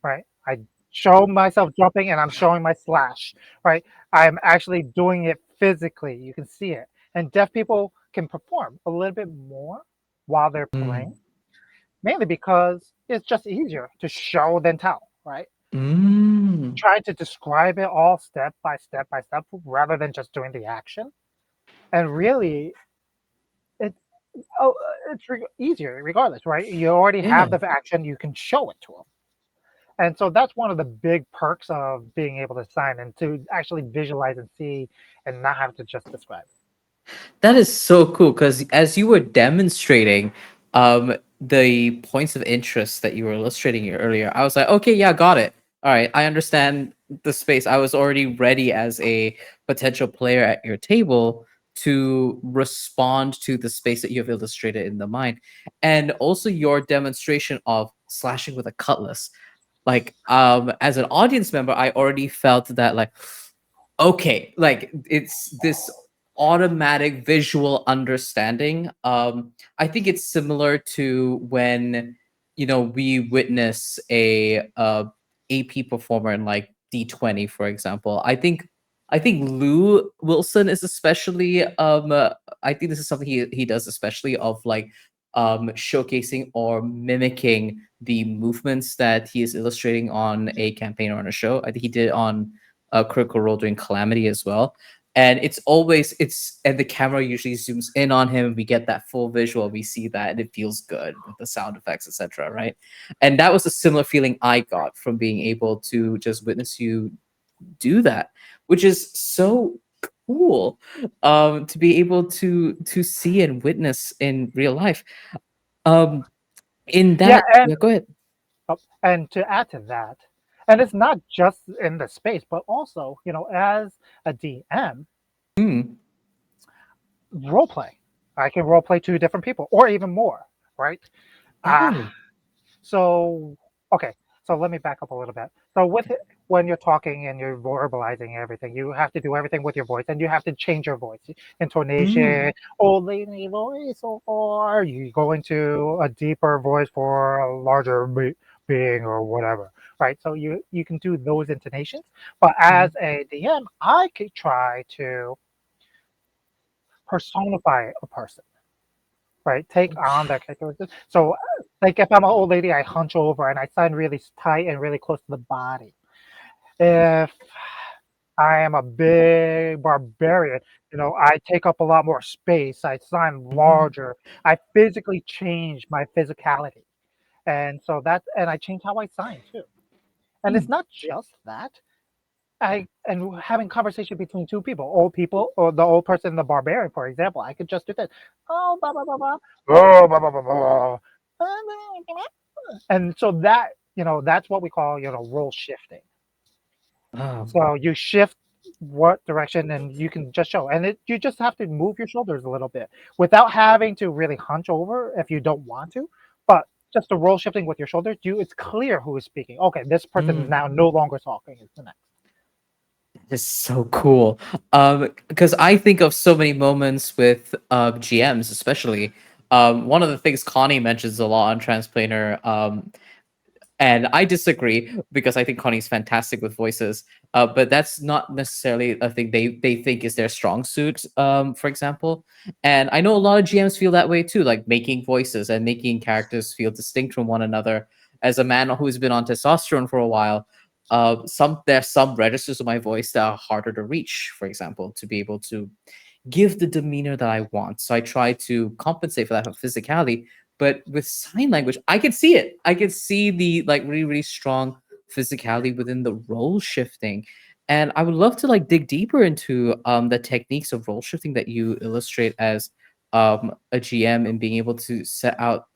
right? I show myself jumping and I'm showing my slash, right? I'm actually doing it physically. You can see it. And deaf people can perform a little bit more while they're playing, mm, mainly because it's just easier to show than tell, right? mm. Try to describe it all step by step rather than just doing the action. And really, it's oh, it's easier regardless, right? You already have Yeah. the action, you can show it to them. And so that's one of the big perks of being able to sign and to actually visualize and see and not have to just describe. That is so cool because as you were demonstrating the points of interest that you were illustrating here earlier, I was like, okay, yeah, got it. All right, I understand the space. I was already ready as a potential player at your table to respond to the space that you have illustrated in the mind. And also your demonstration of slashing with a cutlass. Like as an audience member, I already felt that like okay, like it's this automatic visual understanding. I think it's similar to when we witness a AP performer in like D20, for example. I think Lou Wilson is especially I think this is something he does especially of like showcasing or mimicking the movements that he is illustrating on a campaign or on a show. I think he did on a Critical Role during Calamity as well. And and the camera usually zooms in on him. We get that full visual. We see that, and it feels good with the sound effects, etc. Right? And that was a similar feeling I got from being able to just witness you do that, which is so cool to be able to see and witness in real life. Um, in Yeah, that, and yeah, go ahead. and to add to that, and it's not just in the space, but also, as a DM, Hmm. role play. I can role play two different people or even more, right? Uh, Oh. so, okay, so let me back up a little bit. So, when you're talking and you're verbalizing everything, you have to do everything with your voice, and you have to change your voice, Mm. intonation, old lady voice, or you go into a deeper voice for a larger being or whatever, right? So you can do those intonations, but as Mm. a DM, I could try to personify a person, right? Take on that characteristic. So, like if I'm an old lady, I hunch over and I sign really tight and really close to the body. If I am a big barbarian, I take up a lot more space. I sign Mm. larger. I physically change my physicality, and so and I change how I sign too. And it's Mm. not just that. And having conversation between two people, or the old person and the barbarian, for example, I could just do this. Oh, blah blah blah blah. Oh, blah blah blah blah. And so that's what we call role shifting. Oh. So you shift what direction, and you can just show, and you just have to move your shoulders a little bit without having to really hunch over if you don't want to, but just the role shifting with your shoulders, it's clear who is speaking. Okay, this person is Mm. now no longer talking. It's the next. It's so cool. Because I think of so many moments with GMs, especially. One of the things Connie mentions a lot on Transplaner, and I disagree because I think Connie's fantastic with voices. But that's not necessarily a thing they think is their strong suit. For example, and I know a lot of GMs feel that way too, like making voices and making characters feel distinct from one another. As a man who's been on testosterone for a while, there's some registers of my voice that are harder to reach. For example, to be able to give the demeanor that I want. So I try to compensate for that with physicality. But with sign language, I can see it. I can see the like really, really strong physicality within the role shifting. And I would love to like dig deeper into the techniques of role shifting that you illustrate as a GM and being able to set out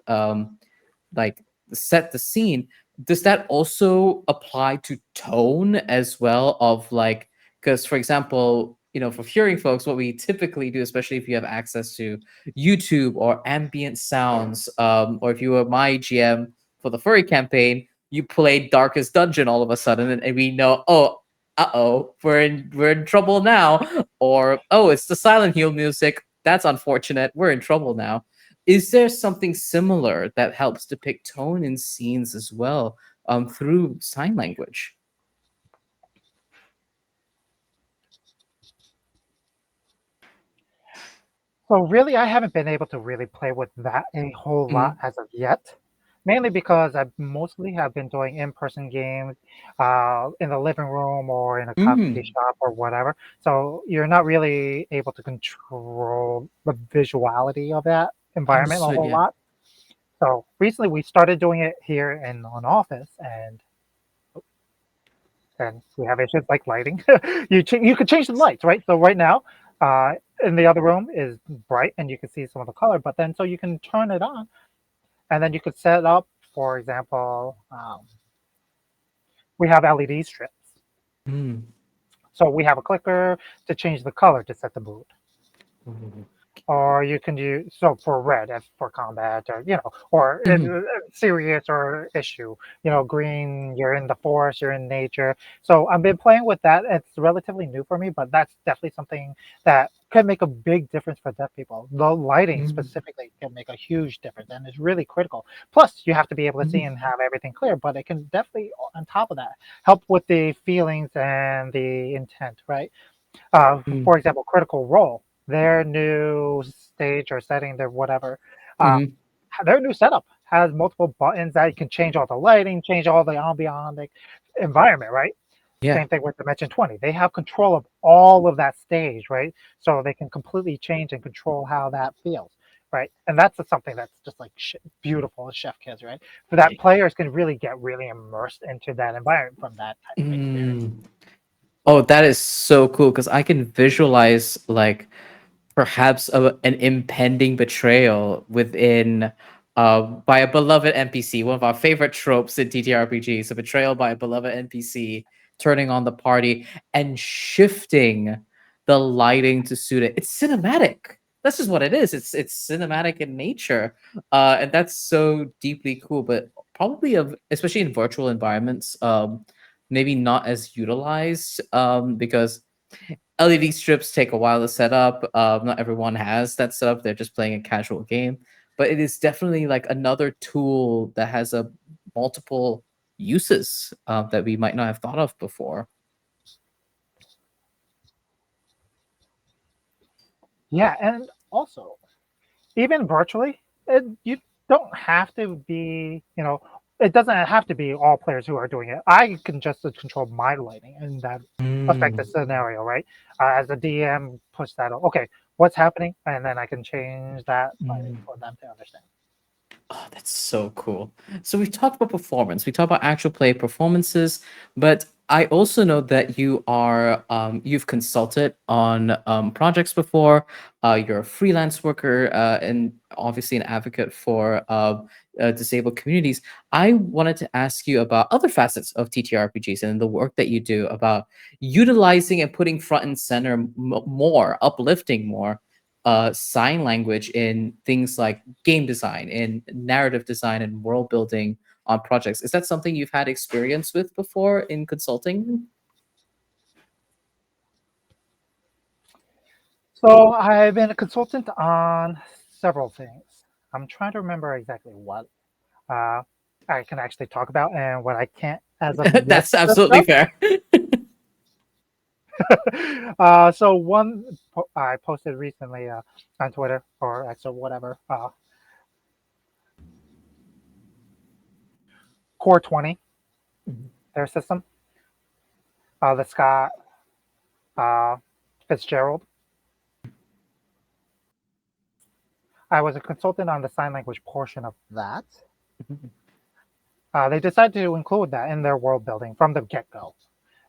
like set the scene. Does that also apply to tone as well of like, because for example, for hearing folks, what we typically do, especially if you have access to YouTube or ambient sounds, or if you were my GM for the furry campaign, you played Darkest Dungeon all of a sudden, and we know, oh, uh-oh, we're in trouble now. Or, oh, it's the Silent Hill music, that's unfortunate, we're in trouble now. Is there something similar that helps depict tone in scenes as well, through sign language? So really, I haven't been able to really play with that a whole lot Mm. as of yet, mainly because I mostly have been doing in-person games in the living room or in a coffee Mm. shop or whatever. So you're not really able to control the visuality of that environment a Understood. whole Yeah. lot. So recently, we started doing it here in an office, and and we have issues like lighting. You could change the lights, right? So right now, uh, in the other room is bright, and you can see some of the color. But then, so you can turn it on, and then you could set up, for example, we have LED strips. Mm. So we have a clicker to change the color to set the mood. Mhm. Or you can use so for red as for combat, or or Mhm. serious or issue. Green, you're in the forest, you're in nature. So I've been playing with that. It's relatively new for me, but that's definitely something that can make a big difference for deaf people. The lighting Mhm. specifically can make a huge difference, and it's really critical. Plus, you have to be able to see Mhm. and have everything clear, but it can definitely, on top of that, help with the feelings and the intent, right? For Mhm. example, Critical Role, their new stage or setting, their whatever, uh, Mhm. their new setup has multiple buttons that you can change all the lighting, change all the ambient environment, right? Yeah. Same thing with Dimension 20. They have control of all of that stage, right? So they can completely change and control how that feels, right? And that's something that's just like beautiful as Chef Kiss, right? For that, players can really get really immersed into that environment from that type of experience. Mm. Oh, that is so cool because I can visualize like perhaps an impending betrayal within by a beloved NPC, one of our favorite tropes in TTRPGs, a betrayal by a beloved NPC turning on the party and shifting the lighting to suit it. It's cinematic. That's just what it is. It's cinematic in nature. And that's so deeply cool, but probably of especially in virtual environments, maybe not as utilized because LED strips take a while to set up. Not everyone has that setup. They're just playing a casual game, but it is definitely like another tool that has a multiple uses that we might not have thought of before. Yeah, and also even virtually, you don't have to be, it doesn't have to be all players who are doing it. I can just control my lighting and that affect the Mm. scenario, right? As a DM, push that. Okay, what's happening, and then I can change that lighting Mm. for them to understand. Oh, that's so cool. So we've talked about performance, we talked about actual play performances, but I also know that you've consulted on projects before. You're a freelance worker and obviously an advocate for disabled communities. I wanted to ask you about other facets of TTRPGs and the work that you do about utilizing and putting front and center more, uplifting more sign language in things like game design, in narrative design, and world building on projects. Is that something you've had experience with before in consulting? So I've been a consultant on several things. I'm trying to remember exactly what uh, I can actually talk about and what I can't as of yet That's absolutely discuss. fair. So one I posted recently on Twitter or X or whatever, Core 20, Mhm. their system, the Scott uh, Fitzgerald. I was a consultant on the sign language portion of that. They decided to include that in their world building from the get go.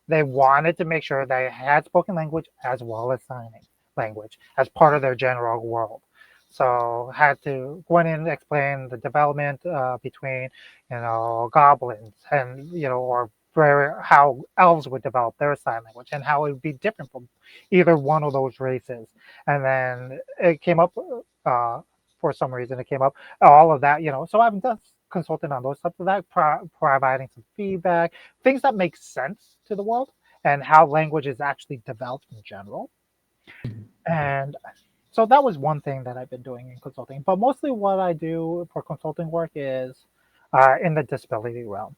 They wanted to make sure they had spoken language as well as signing language as part of their general world. So had to go in and explain the development between, goblins and or how elves would develop their sign language and how it would be different from either one of those races. And then it came up for some reason. It came up all of that. So I've done consulting on those types of that, providing some feedback, things that make sense to the world and how language is actually developed in general. And so that was one thing that I've been doing in consulting. But mostly what I do for consulting work is in the disability realm.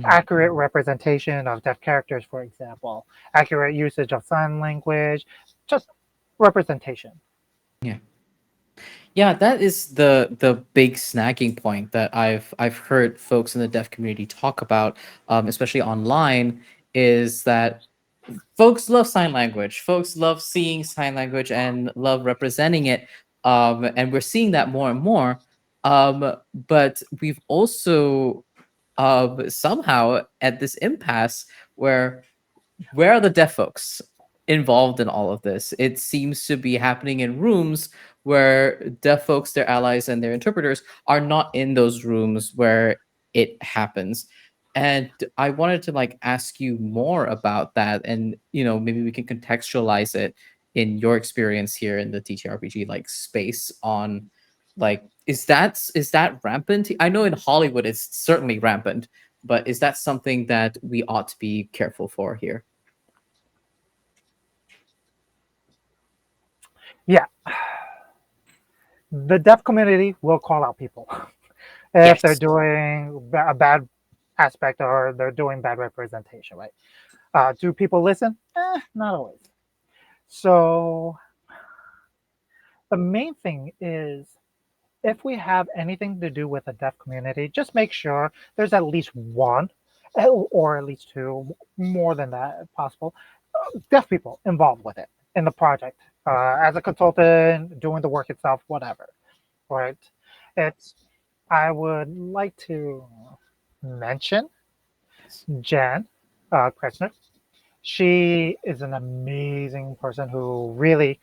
Accurate representation of deaf characters, for example, accurate usage of sign language, just representation. Yeah. Yeah, that is the big snagging point that I've heard folks in the deaf community talk about, especially online, is that folks love sign language. Folks love seeing sign language and love representing it. And we're seeing that more and more. But we've also somehow at this impasse where are the deaf folks involved in all of this? It seems to be happening in rooms where deaf folks, their allies, and their interpreters are not in those rooms where it happens. And I wanted to like ask you more about that, and maybe we can contextualize it in your experience here in the TTRPG like space on like is that rampant? I know in Hollywood it's certainly rampant, but is that something that we ought to be careful for here? Yeah, the deaf community will call out people if they're Yes. doing a bad aspect or they're doing bad representation, right? Do people listen? Not always. So the main thing is if we have anything to do with the deaf community, just make sure there's at least one or at least two, more than that if possible, deaf people involved with it in the project as a consultant, doing the work itself, whatever, right? It's, I would like to mention Jan Kressner. She is an amazing person who really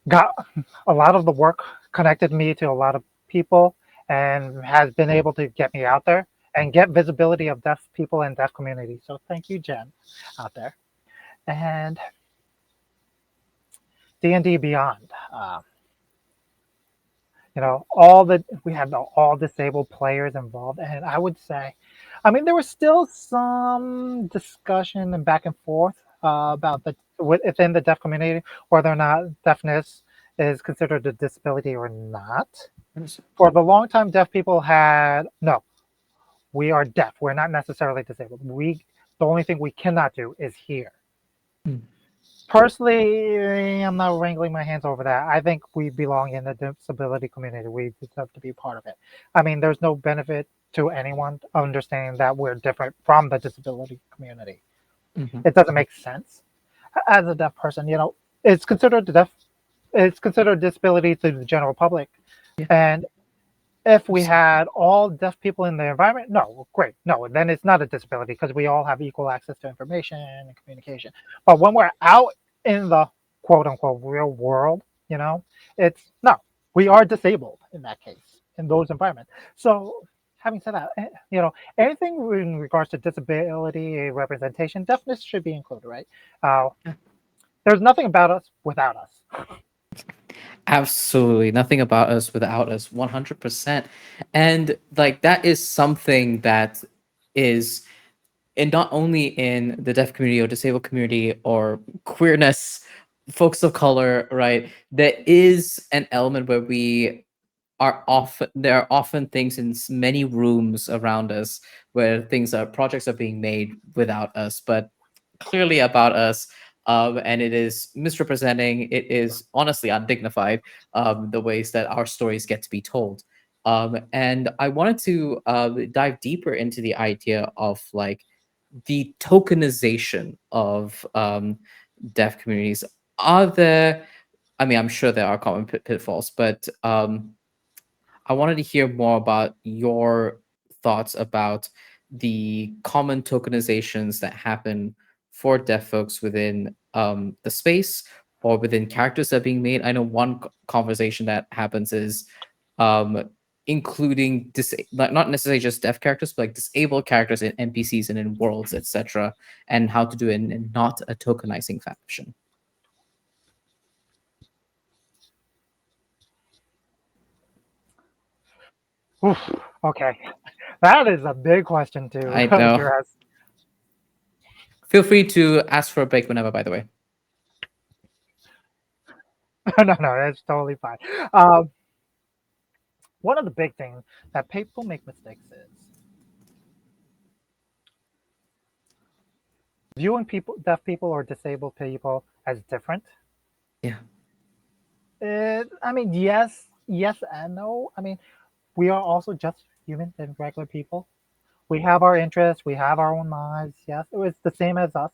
got a lot of the work, connected me to a lot of people, and has been able to get me out there and get visibility of deaf people and deaf community. So thank you, Jen, out there. And D&D Beyond. All the we had all disabled players involved, and I would say, I mean, there was still some discussion and back and forth about within the deaf community whether or not deafness is considered a disability or not. For the long time, deaf people had no. We are deaf. We're not necessarily disabled. The only thing we cannot do is hear. Mm. Personally, I'm not wrangling my hands over that. I think we belong in the disability community. We deserve to be part of it. I mean, there's no benefit to anyone understanding that we're different from the disability community. Mhm. It doesn't make sense. As a deaf person, it's considered it's considered disability to the general public. Yeah. And if we had all deaf people in the environment, no, great. No, then it's not a disability because we all have equal access to information and communication. But when we're out in the quote unquote real world, it's no, we are disabled in that case, in those environments. So, having said that, anything in regards to disability representation, deafness should be included, right? Uh, Yeah. there's nothing about us without us. Absolutely nothing about us without us, 100%. And like that is something that is and not only in the deaf community or disabled community or queerness, folks of color, right? There is an element where there are often things in many rooms around us where projects are being made without us, but clearly about us. And it is misrepresenting. It is honestly undignified. The ways that our stories get to be told. And I wanted to dive deeper into the idea of like the tokenization of deaf communities. Are there? I mean, I'm sure there are common pitfalls, but I wanted to hear more about your thoughts about the common tokenizations that happen for deaf folks within the space or within characters that are being made. I know one conversation that happens is um, including not necessarily just deaf characters, but like disabled characters in NPCs and in worlds, etc., and how to do it in not a tokenizing fashion. Oof, okay, that is a big question to I know. address. Feel free to ask for a break whenever, by the way. No, no, that's totally fine. Um, one of the big things that people make mistakes is viewing deaf people or disabled people as different. Yeah. I mean, yes and no. I mean, we are also just human and regular people. We have our interests, we have our own lives. Yes, it's the same as us,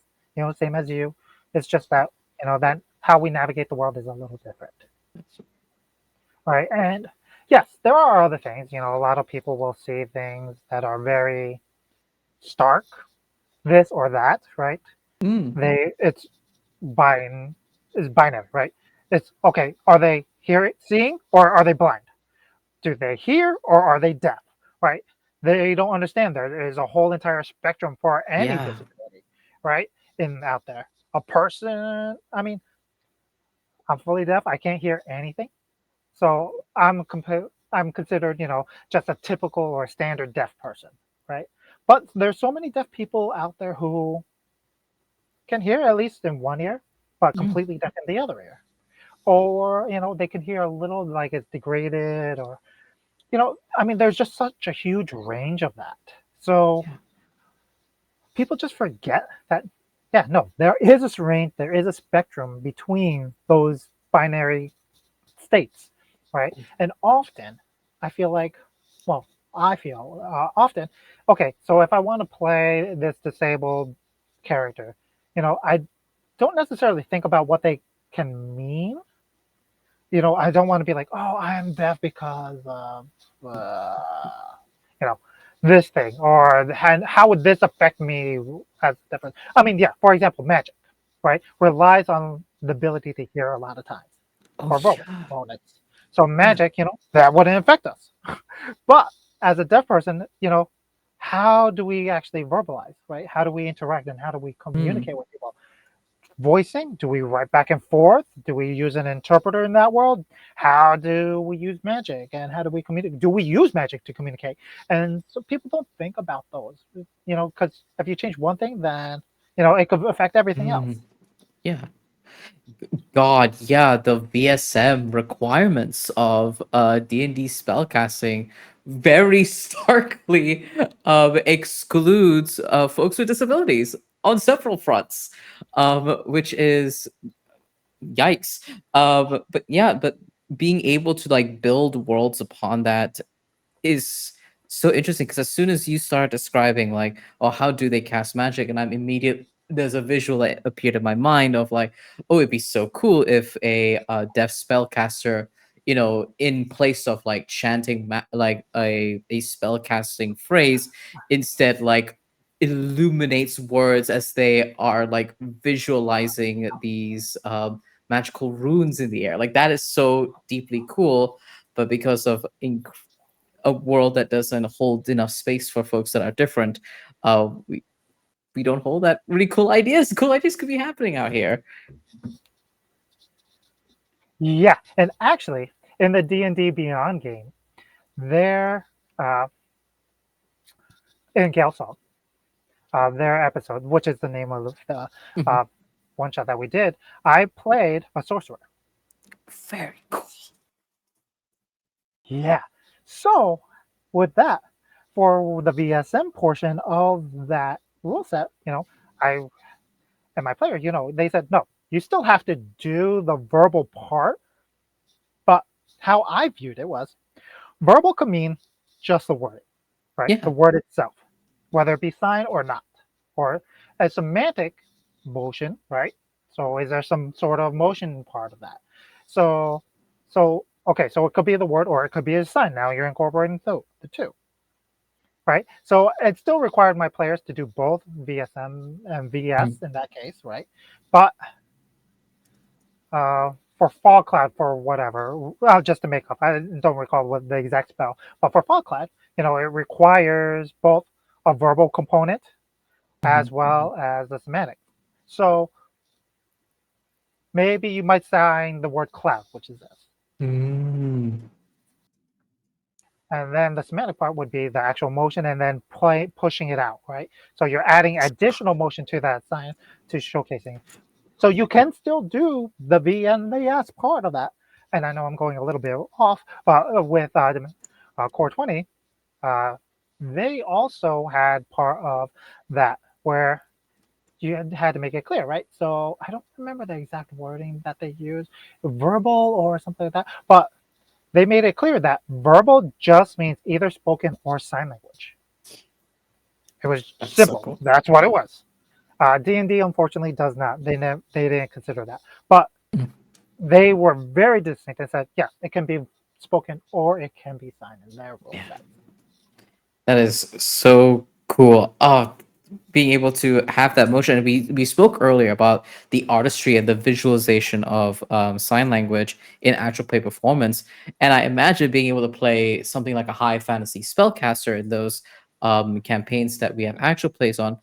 same as you. It's just that, that how we navigate the world is a little different. Right. And Yes, there are other things. A lot of people will see things that are very stark, this or that, right? Mm, It's bin is binary, right? It's okay. Are they hearing, seeing, or are they blind? Do they hear or are they deaf? Right? They don't understand. There is a whole entire spectrum for any yeah. disability, right? In out there, a person. I mean, I'm fully deaf. I can't hear anything, so I'm considered, just a typical or standard deaf person, right? But there's so many deaf people out there who can hear at least in one ear, but Mm, completely deaf in the other ear. Or, they can hear a little like it's degraded, or, I mean, there's just such a huge range of that. So yeah. people just forget that, yeah, no, there is a range, there is a spectrum between those binary states, right? And often, I feel like, well, I feel often, okay, so if I want to play this disabled character, I don't necessarily think about what they can mean. I don't want to be like, oh, I am deaf because of, you know, this thing, or and how would this affect me as different? I mean, yeah, for example, magic, right, relies on the ability to hear a lot of times, Oh or verbal yeah. components. So Yeah. magic, that wouldn't affect us. But as a deaf person, how do we actually verbalize, right? How do we interact and how do we Mm, communicate with people? Voicing? Do we write back and forth? Do we use an interpreter in that world? How do we use magic and how do we communicate? Do we use magic to communicate? And so people don't think about those, because if you change one thing, then it could affect everything else. mm, yeah. God, yeah, the VSM requirements of D&D spellcasting very starkly excludes folks with disabilities on several fronts, which is yikes. But yeah, but being able to like build worlds upon that is so interesting because as soon as you start describing like, oh, how do they cast magic, and I'm immediate, there's a visual that appeared in my mind of like, oh, it'd be so cool if a deaf spellcaster, in place of like chanting like a spell casting phrase, instead like illuminates words as they are like visualizing these magical runes in the air. Like that is so deeply cool, but because of a world that doesn't hold enough space for folks that are different, we don't hold that really cool ideas. Cool ideas could be happening out here. Yeah, and actually, in the D&D Beyond game, there uh, in Gelsalt, their episode, which is the name of the Mhm. uh, one shot that we did, I played a sorcerer. Very cool. Yeah. So with that, for the VSM portion of that rule set, I and my player, they said no, you still have to do the verbal part, but how I viewed it was verbal could mean just the word, right? The Yeah. word itself, whether it be sign or not, or a semantic motion, right? So is there some sort of motion part of that? So, so okay, so it could be the word or it could be a sign. Now you're incorporating the two, right? So it still required my players to do both VSM and VS Mhm. in that case, right? But for Fall Cloud, for whatever, well, just to make up, I don't recall what the exact spell, but for Fall Cloud, it requires both a verbal component as Mhm. well as the semantic. So maybe you might sign the word cloud, which is this. Mm. And then the semantic part would be the actual motion and then pushing it out, right? So you're adding additional motion to that sign to showcasing. So you can still do the V and the S part of that. And I know I'm going a little bit off, but with Core 20, uh, they also had part of that where you had to make it clear, right? So I don't remember the exact wording that they used, verbal or something like that, but they made it clear that verbal just means either spoken or sign language. It was That's so simple. cool. That's what it was. D&D unfortunately does not. They didn't consider that, but Mm. they were very distinct and said, yes, it can be spoken or it can be signed in their rule Yeah. set. That is so cool. Oh, being able to have that motion. And we spoke earlier about the artistry and the visualization of sign language in actual play performance. And I imagine being able to play something like a high fantasy spellcaster in those campaigns that we have actual plays on,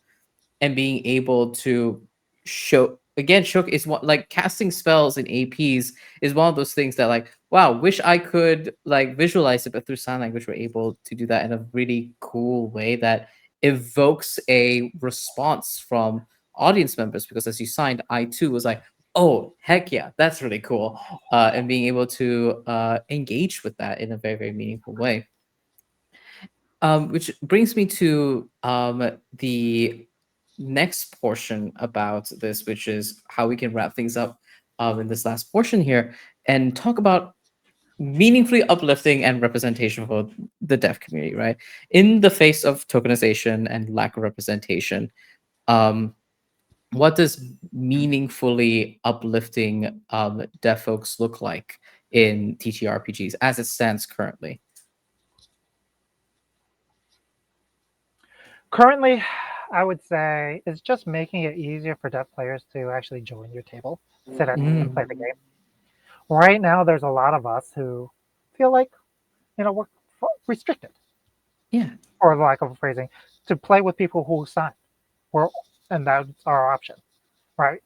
and being able to show is what, like, casting spells in APs is one of those things that, like, wow, wish I could like visualize it, but through sign language we're able to do that in a really cool way that evokes a response from audience members, because as you signed, I too was like, oh heck yeah, that's really cool. And being able to engage with that in a very, very meaningful way. Which brings me to the next portion about this, which is how we can wrap things up in this last portion here and talk about meaningfully uplifting and representation for the deaf community, right? In the face of tokenization and lack of representation, um, what does meaningfully uplifting deaf folks look like in TTRPGs as it stands currently? Currently, I would say it's just making it easier for deaf players to actually join your table, sit at and play the Mm, game. Right now, there's a lot of us who feel like we're restricted, yeah. for lack of a phrasing, to play with people who sign. We're, and that's our option, right?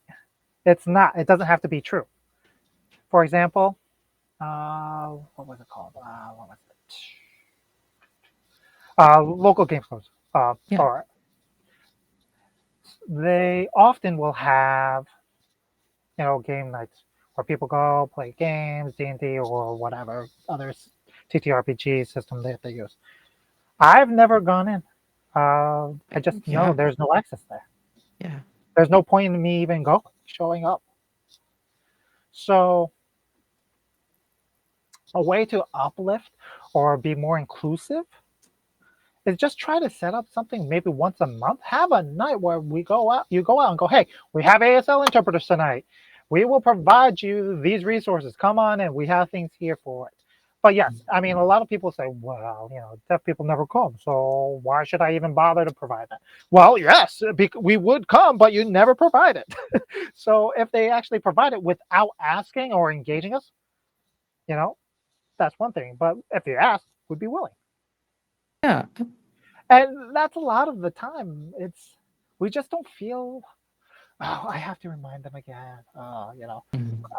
It's not. It doesn't have to be true. For example, what was it called? What was it? Local game stores. Yeah. Or they often will have game nights where people go play games, D&D or whatever other TTRPG system that they use. I've never gone in. I just know Yeah. there's no access there. Yeah. There's no point in me even showing up. So a way to uplift or be more inclusive is just try to set up something maybe once a month. Have a night where we go out, you go out and go, hey, we have ASL interpreters tonight. We will provide you these resources. Come on in. We have things here for it. But yes, I mean, a lot of people say, well, deaf people never come. So why should I even bother to provide that? Well, yes, we would come, but you never provide it. So if they actually provide it without asking or engaging us, you know, that's one thing. But if you ask, we'd be willing. Yeah. And that's a lot of the time. We just don't feel. Oh, I have to remind them again. Mm,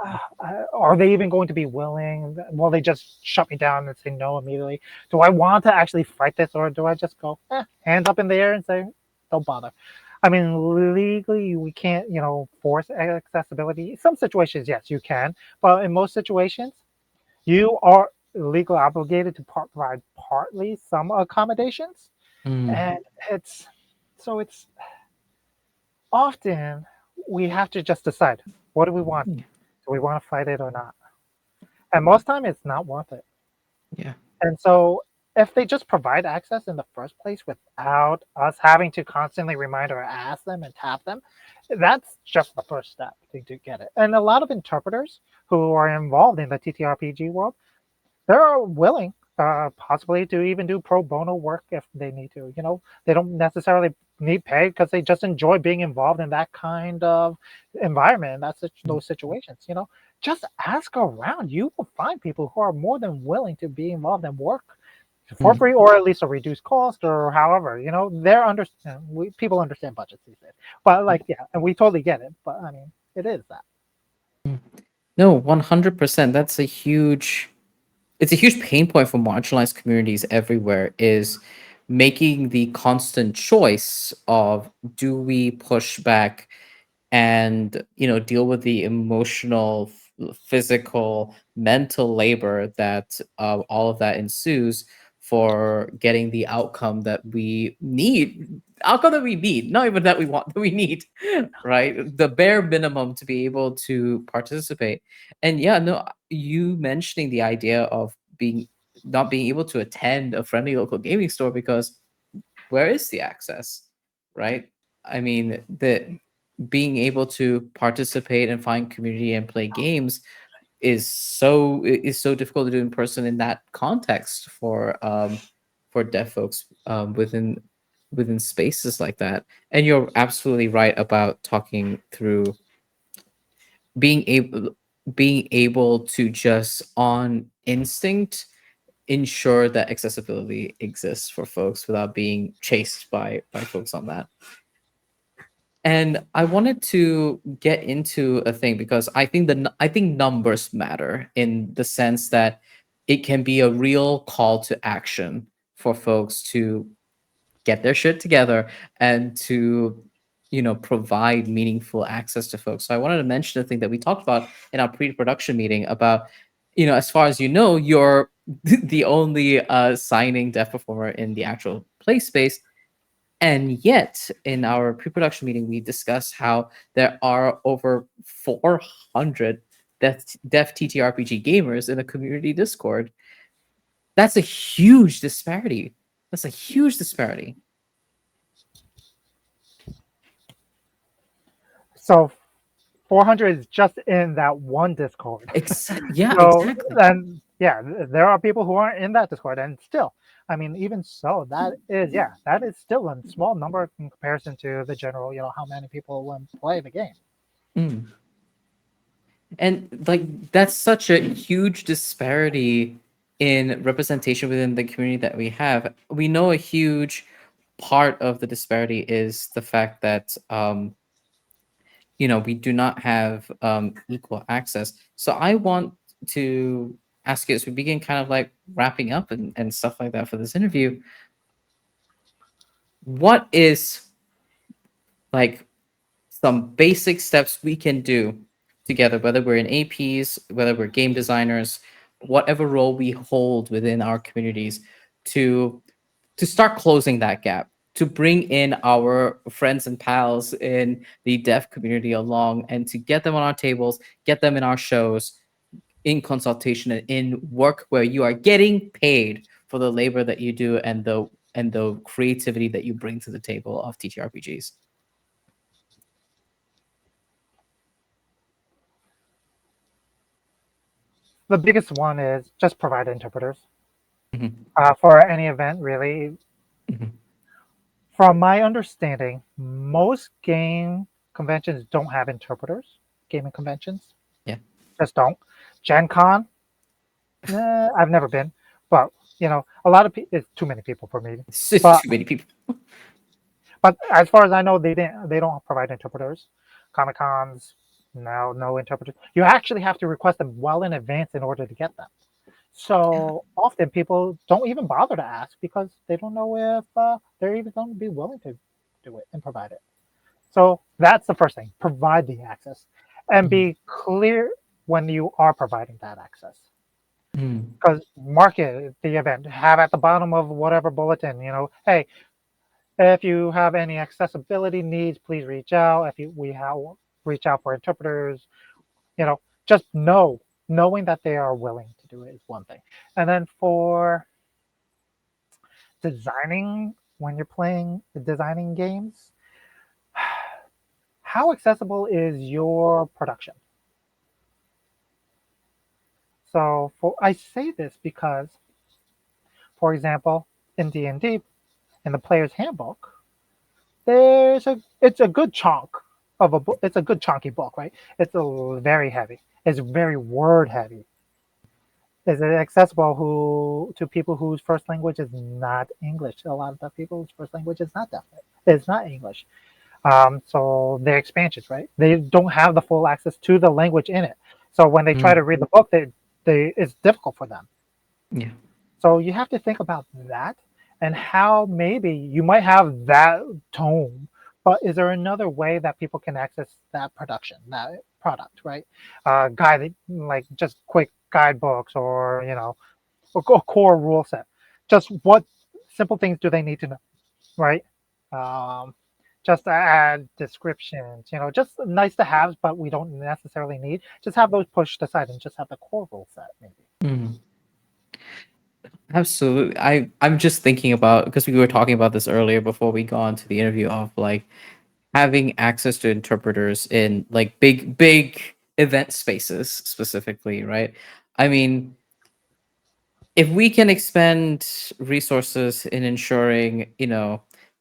Are they even going to be willing? Will they just shut me down and say no immediately? Do I want to actually fight this, or do I just go hands up in the air and say, "Don't bother"? I mean, legally, we can't, force accessibility. Some situations, yes, you can, but in most situations, you are legally obligated to provide partly some accommodations, mm, and it's often we have to just decide, what do we want? yeah. Do we want to fight it or not? And most time it's not worth it. Yeah. And so if they just provide access in the first place without us having to constantly remind or ask them and tap them, that's just the first step to get it. And a lot of interpreters who are involved in the TTRPG world, they're willing, possibly to even do pro bono work if they need to. They don't necessarily need pay because they just enjoy being involved in that kind of environment and Mm, those situations. Just ask around. You will find people who are more than willing to be involved and work for mm, free or at least a reduced cost or however. They're people understand budgets these days, but yeah. like yeah, and we totally get it. But I mean, it is that. Mm. No, 100%. It's a huge pain point for marginalized communities everywhere, is making the constant choice of, do we push back and deal with the emotional, physical, mental labor that all of that ensues for getting the outcome that we need, not even that we want, that we need, right? The bare minimum to be able to participate. And yeah, no, you mentioning the idea of being not being able to attend a friendly local gaming store because where is the access, right? I mean, the being able to participate and find community and play games is so difficult to do in person in that context for deaf folks within spaces like that. And you're absolutely right about talking through being able being able to just on instinct ensure that accessibility exists for folks without being chased by folks on that. And I wanted to get into a thing because I think numbers matter in the sense that it can be a real call to action for folks to get their shit together and to provide meaningful access to folks. So I wanted to mention a thing that we talked about in our pre-production meeting about, as far as you're the only signing deaf performer in the actual play space. And yet, in our pre-production meeting, we discussed how there are over 400 deaf TTRPG gamers in the community Discord. That's a huge disparity. That's a huge disparity. So 400 is just in that one Discord. Yeah, So, exactly. and yeah, there are people who aren't in that Discord, and still, I mean, even so, that is still a small number in comparison to the general, how many people will play the game. Mm. And like that's such a huge disparity in representation within the community that we have. We know a huge part of the disparity is the fact that we do not have equal access. So I want to ask you as we begin kind of like wrapping up and stuff like that for this interview, what is like some basic steps we can do together, whether we're in APs, whether we're game designers, whatever role we hold within our communities, to start closing that gap, to bring in our friends and pals in the deaf community along, and to get them on our tables, get them in our shows, in consultation and in work where you are getting paid for the labor that you do and the creativity that you bring to the table of TTRPGs. The biggest one is just provide interpreters Mhm, for any event, really. mhm. From my understanding, most game conventions don't have interpreters. Gaming conventions Yeah. just don't. Gen Con, I've never been, but a lot of people. It's too many people for me. It's just But too many people. as far as I know, they don't provide interpreters. Comic Cons, no interpreters. You actually have to request them well in advance in order to get them. So often people don't even bother to ask because they don't know if they're even going to be willing to do it and provide it. So that's the first thing: provide the access, and Mhm, be clear when you are providing that access. mhm, Because market the event, have at the bottom of whatever bulletin, hey, if you have any accessibility needs, please reach out. If you we have reach out for interpreters, just knowing that they are willing to do it is one thing. And then for designing, when you're playing designing games, how accessible is your production? So I say this because, for example, in D&D, in the player's handbook, it's a good chunk of a book. It's a good chunky book, right? It's very heavy. It's very word heavy. Is it accessible to people whose first language is not English? A lot of the people's first language is not that. It's not English. So they're expansions, right? They don't have the full access to the language in it. So when they try mhm. to read the book, it's difficult for them. Yeah. So you have to think about that and how maybe you might have that tone, but is there another way that people can access that production, that product, right? Guide like just quick guidebooks or a core rule set. Just what simple things do they need to know, right? Um, just to add descriptions, just nice to have, but we don't necessarily need. Just have those pushed aside and just have the core rule set, maybe. Mhm. Absolutely. I'm just thinking about because we were talking about this earlier before we got into the interview of like having access to interpreters in like big event spaces specifically, right? I mean, if we can expend resources in ensuring,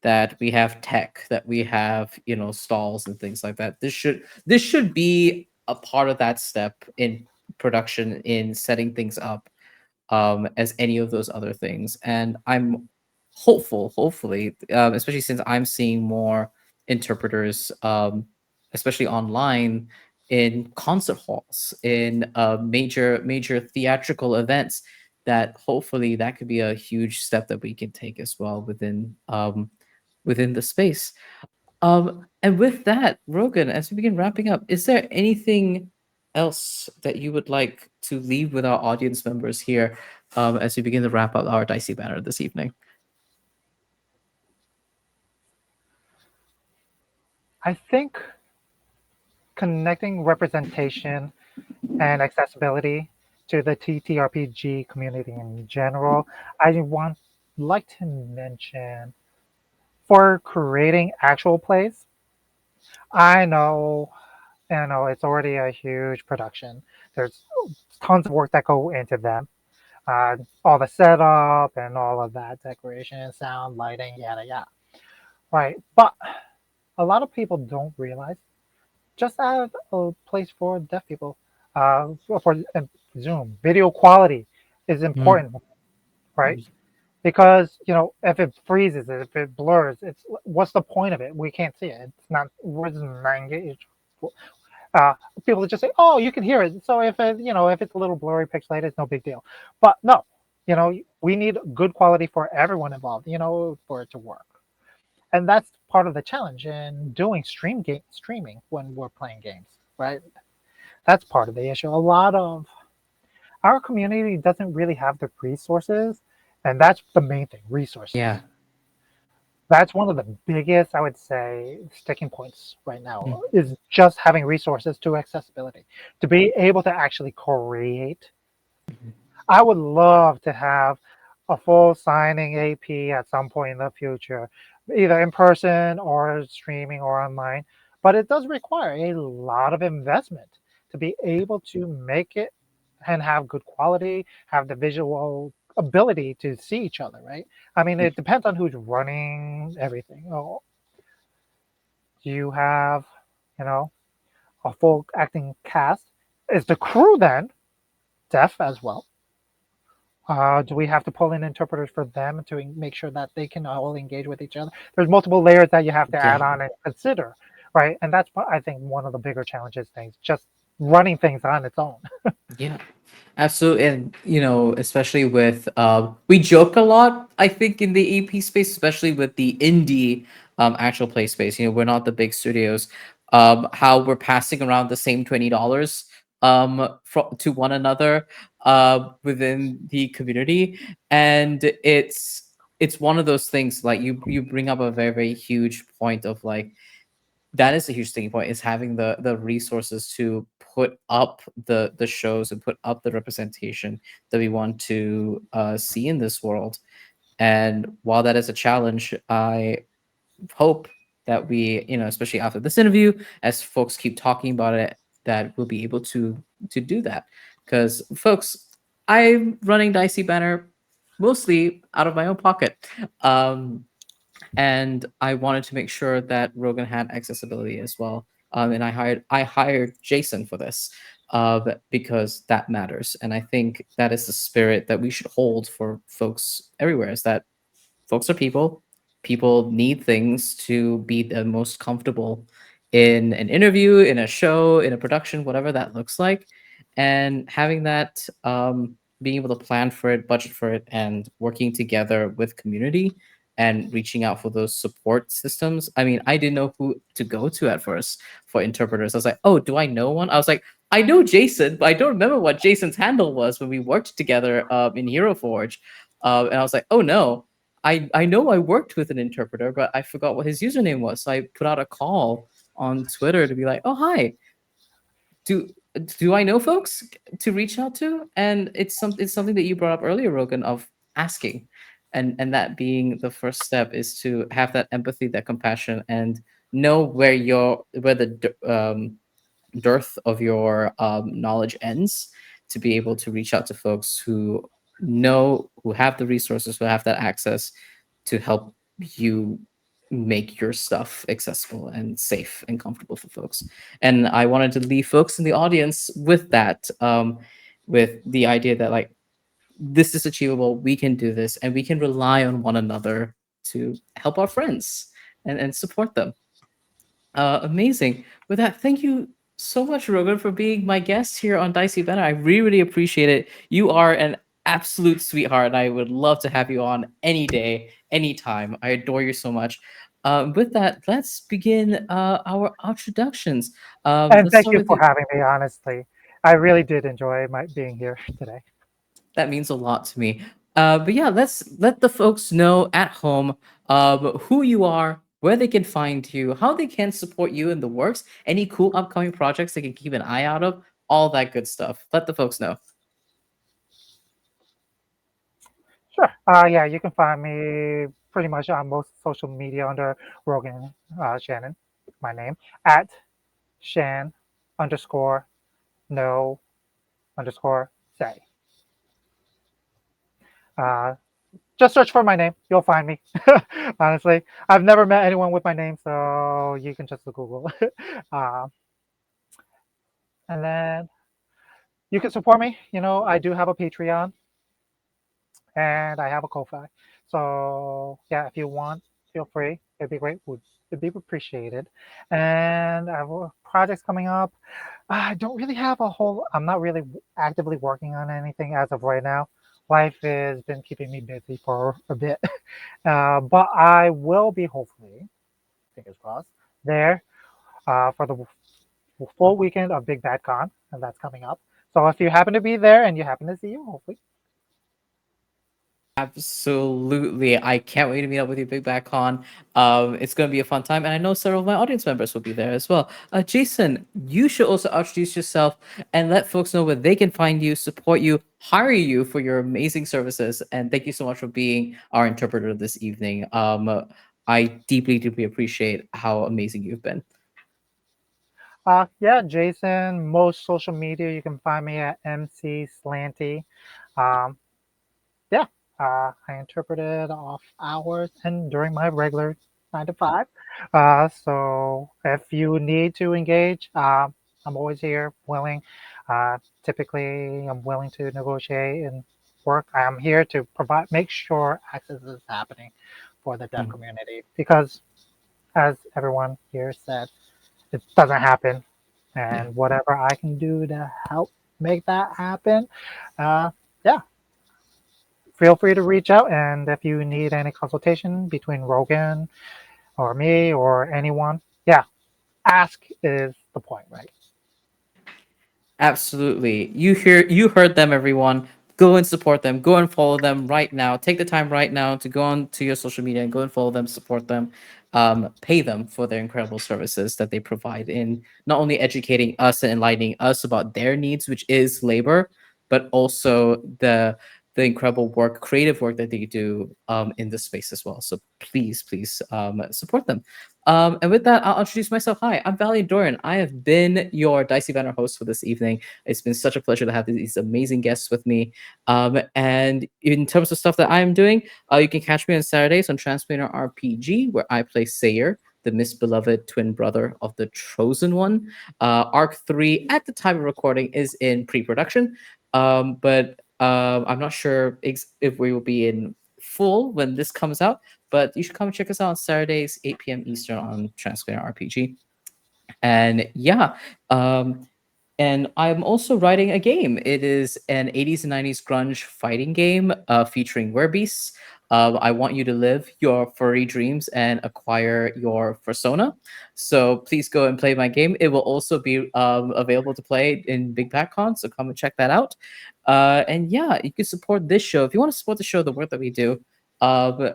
that we have tech, that we have, stalls and things like that, this should be a part of that step in production, in setting things up, as any of those other things. And I'm hopeful, hopefully, especially since I'm seeing more interpreters, especially online, in concert halls, in major theatrical events, that hopefully that could be a huge step that we can take as well within the space. And with that, Rogan, as we begin wrapping up, is there anything else that you would like to leave with our audience members here, as we begin to wrap up our Dicey Banner this evening? I think connecting representation and accessibility to the TTRPG community in general, I want like to mention for creating actual plays. I know, it's already a huge production. There's tons of work that go into them. All the setup and all of that, decoration, sound, lighting, yada yada. Right, but a lot of people don't realize just have a place for deaf people. For Zoom, video quality is Mm, important, right? Because if it freezes, if it blurs, it's what's the point of it? We can't see it. It's not. What is engage? Uh, People just say, "Oh, you can hear it." So if it's a little blurry, pixelated, it's no big deal. But no, we need good quality for everyone involved. For it to work, and that's part of the challenge in doing streaming when we're playing games, right? That's part of the issue. A lot of our community doesn't really have the resources, and that's the main thing, yeah. resources. That's one of the biggest, I would say, sticking points right now Mm, is just having resources to accessibility, to be able to actually create. mhm. I would love to have a full signing AP at some point in the future, either in person or streaming or online. But it does require a lot of investment to be able to make it and have good quality, have the visual ability to see each other, right? I mean, Yeah. it depends on who's running everything. Oh, do you have, you know, a full acting cast? Is the crew then deaf as well? Do we have to pull in interpreters for them to make sure that they can all engage with each other? There's multiple layers that you have to Yeah. add on and consider, right? And that's what I think one of the bigger challenges things, just running things on its own. Yeah, absolutely. And especially with we joke a lot, I think, in the EP space, especially with the indie actual play space. We're not the big studios. How we're passing around the same $20 to one another within the community. And it's one of those things, like you bring up a very, very huge point of, like, that is a huge sticking point, is having the resources to put up the shows and put up the representation that we want to see in this world. And while that is a challenge, I hope that we, especially after this interview, as folks keep talking about it, that we'll be able to do that. Because, folks, I'm running Dicey Banner mostly out of my own pocket. um and I wanted to make sure that Rogan had accessibility as well. And I hired Jason for this, because that matters, and I think that is the spirit that we should hold for folks everywhere. Is that folks are people. People need things to be the most comfortable in an interview, in a show, in a production, whatever that looks like. And having that, being able to plan for it, budget for it, and working together with community and reaching out for those support systems. I mean, I didn't know who to go to at first for interpreters. I was like, oh, do I know one? I was like, I know Jason, but I don't remember what Jason's handle was when we worked together in Hero Forge. And I was like, oh no, I know I worked with an interpreter, but I forgot what his username was. So I put out a call on Twitter to be like, "Oh, hi. Do do I know folks to reach out to?" And it's something that you brought up earlier, Rogan, of asking, and that being the first step, is to have that empathy, that compassion, and know where the dearth of your knowledge ends, to be able to reach out to folks who know, who have the resources, who have that access to help you make your stuff accessible and safe and comfortable for folks. And I wanted to leave folks in the audience with that, with the idea that, like, this is achievable, we can do this, and we can rely on one another to help our friends and support them. Amazing. With that, thank you so much, Rogan, for being my guest here on Dicey Banter. I really, really appreciate it. You are an absolute sweetheart, and I would love to have you on any day, anytime. I adore you so much. With that, let's begin our introductions. And Let's thank start you with for you. having me, honestly. I really did enjoy my being here today. That means a lot to me. But yeah, let's let the folks know at home who you are, where they can find you, how they can support you in the works, any cool upcoming projects they can keep an eye out of, all that good stuff. Let the folks know. Sure. Yeah, you can find me pretty much on most social media under Rogan Shannon, my name, at Shan underscore no underscore say. Uh, just search for my name. You'll find me. Honestly, I've never met anyone with my name, so you can just Google. uh, and then you can support me. I do have a Patreon and I have a Ko-fi. So yeah, if you want, feel free. It'd be great. It'd be appreciated. And I have projects coming up. I don't really have a whole. I'm not really actively working on anything as of right now. Life has been keeping me busy for a bit, but I will be hopefully, fingers crossed, there for the full weekend of Big Bad Con, and that's coming up. So if you happen to be there and you happen to see you, hopefully. Absolutely. I can't wait to meet up with you, Big Back Con. It's going to be a fun time. And I know several of my audience members will be there as well. Jason, you should also introduce yourself and let folks know where they can find you, support you, hire you for your amazing services. And thank you so much for being our interpreter this evening. I deeply, deeply appreciate how amazing you've been. Yeah, Jason. Most social media, you can find me at MC Slanty. Um, yeah, I interpreted off hours and during my regular 9 to 5. So if you need to engage, I'm always here, willing. Typically, I'm willing to negotiate and work. I'm here to make sure access is happening for the deaf Mm, community because, as everyone here said, it doesn't happen. yeah. And whatever I can do to help make that happen, uh, yeah, feel free to reach out. And if you need any consultation between Rogan or me or anyone, yeah, ask is the point, right? Absolutely. You heard them, everyone. Go and support them. Go and follow them right now. Take the time right now to go on to your social media and go and follow them, support them, pay them for their incredible services that they provide in not only educating us and enlightening us about their needs, which is labor, but also the incredible work, creative work that they do in this space as well. So please, please support them. And with that, I'll introduce myself. Hi, I'm Valiant Doran. I have been your Dicey Banner host for this evening. It's been such a pleasure to have these amazing guests with me. And in terms of stuff that I'm doing, you can catch me on Saturdays on Transplanar RPG, where I play Sayer, the misbeloved twin brother of the Chosen One. Arc 3, at the time of recording, is in pre production, but I'm not sure if we will be in full when this comes out, but you should come and check us out on Saturdays, 8 p.m. Eastern on Transplanar RPG. And yeah, um, and I'm also writing a game. It is an 80s and 90s grunge fighting game featuring werbeasts. I want you to live your furry dreams and acquire your persona. So please go and play my game. It will also be available to play in Big Back Con, so come and check that out. And yeah, you can support this show. If you want to support the show, the work that we do, uh,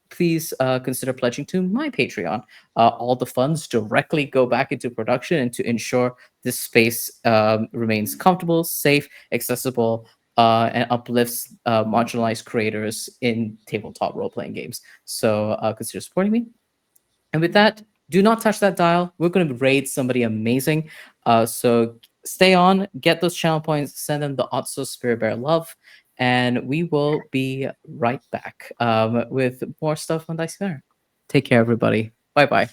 please consider pledging to my Patreon. All the funds directly go back into production and to ensure this space remains comfortable, safe, accessible, and uplifts marginalized creators in tabletop role playing games. So consider supporting me. And with that, Do not touch that dial. We're going to raid somebody amazing. So stay on, get those channel points, send them the Otso Spirit Bear love, and we will be right back with more stuff on Dicey Banter. Take care, everybody. Bye bye.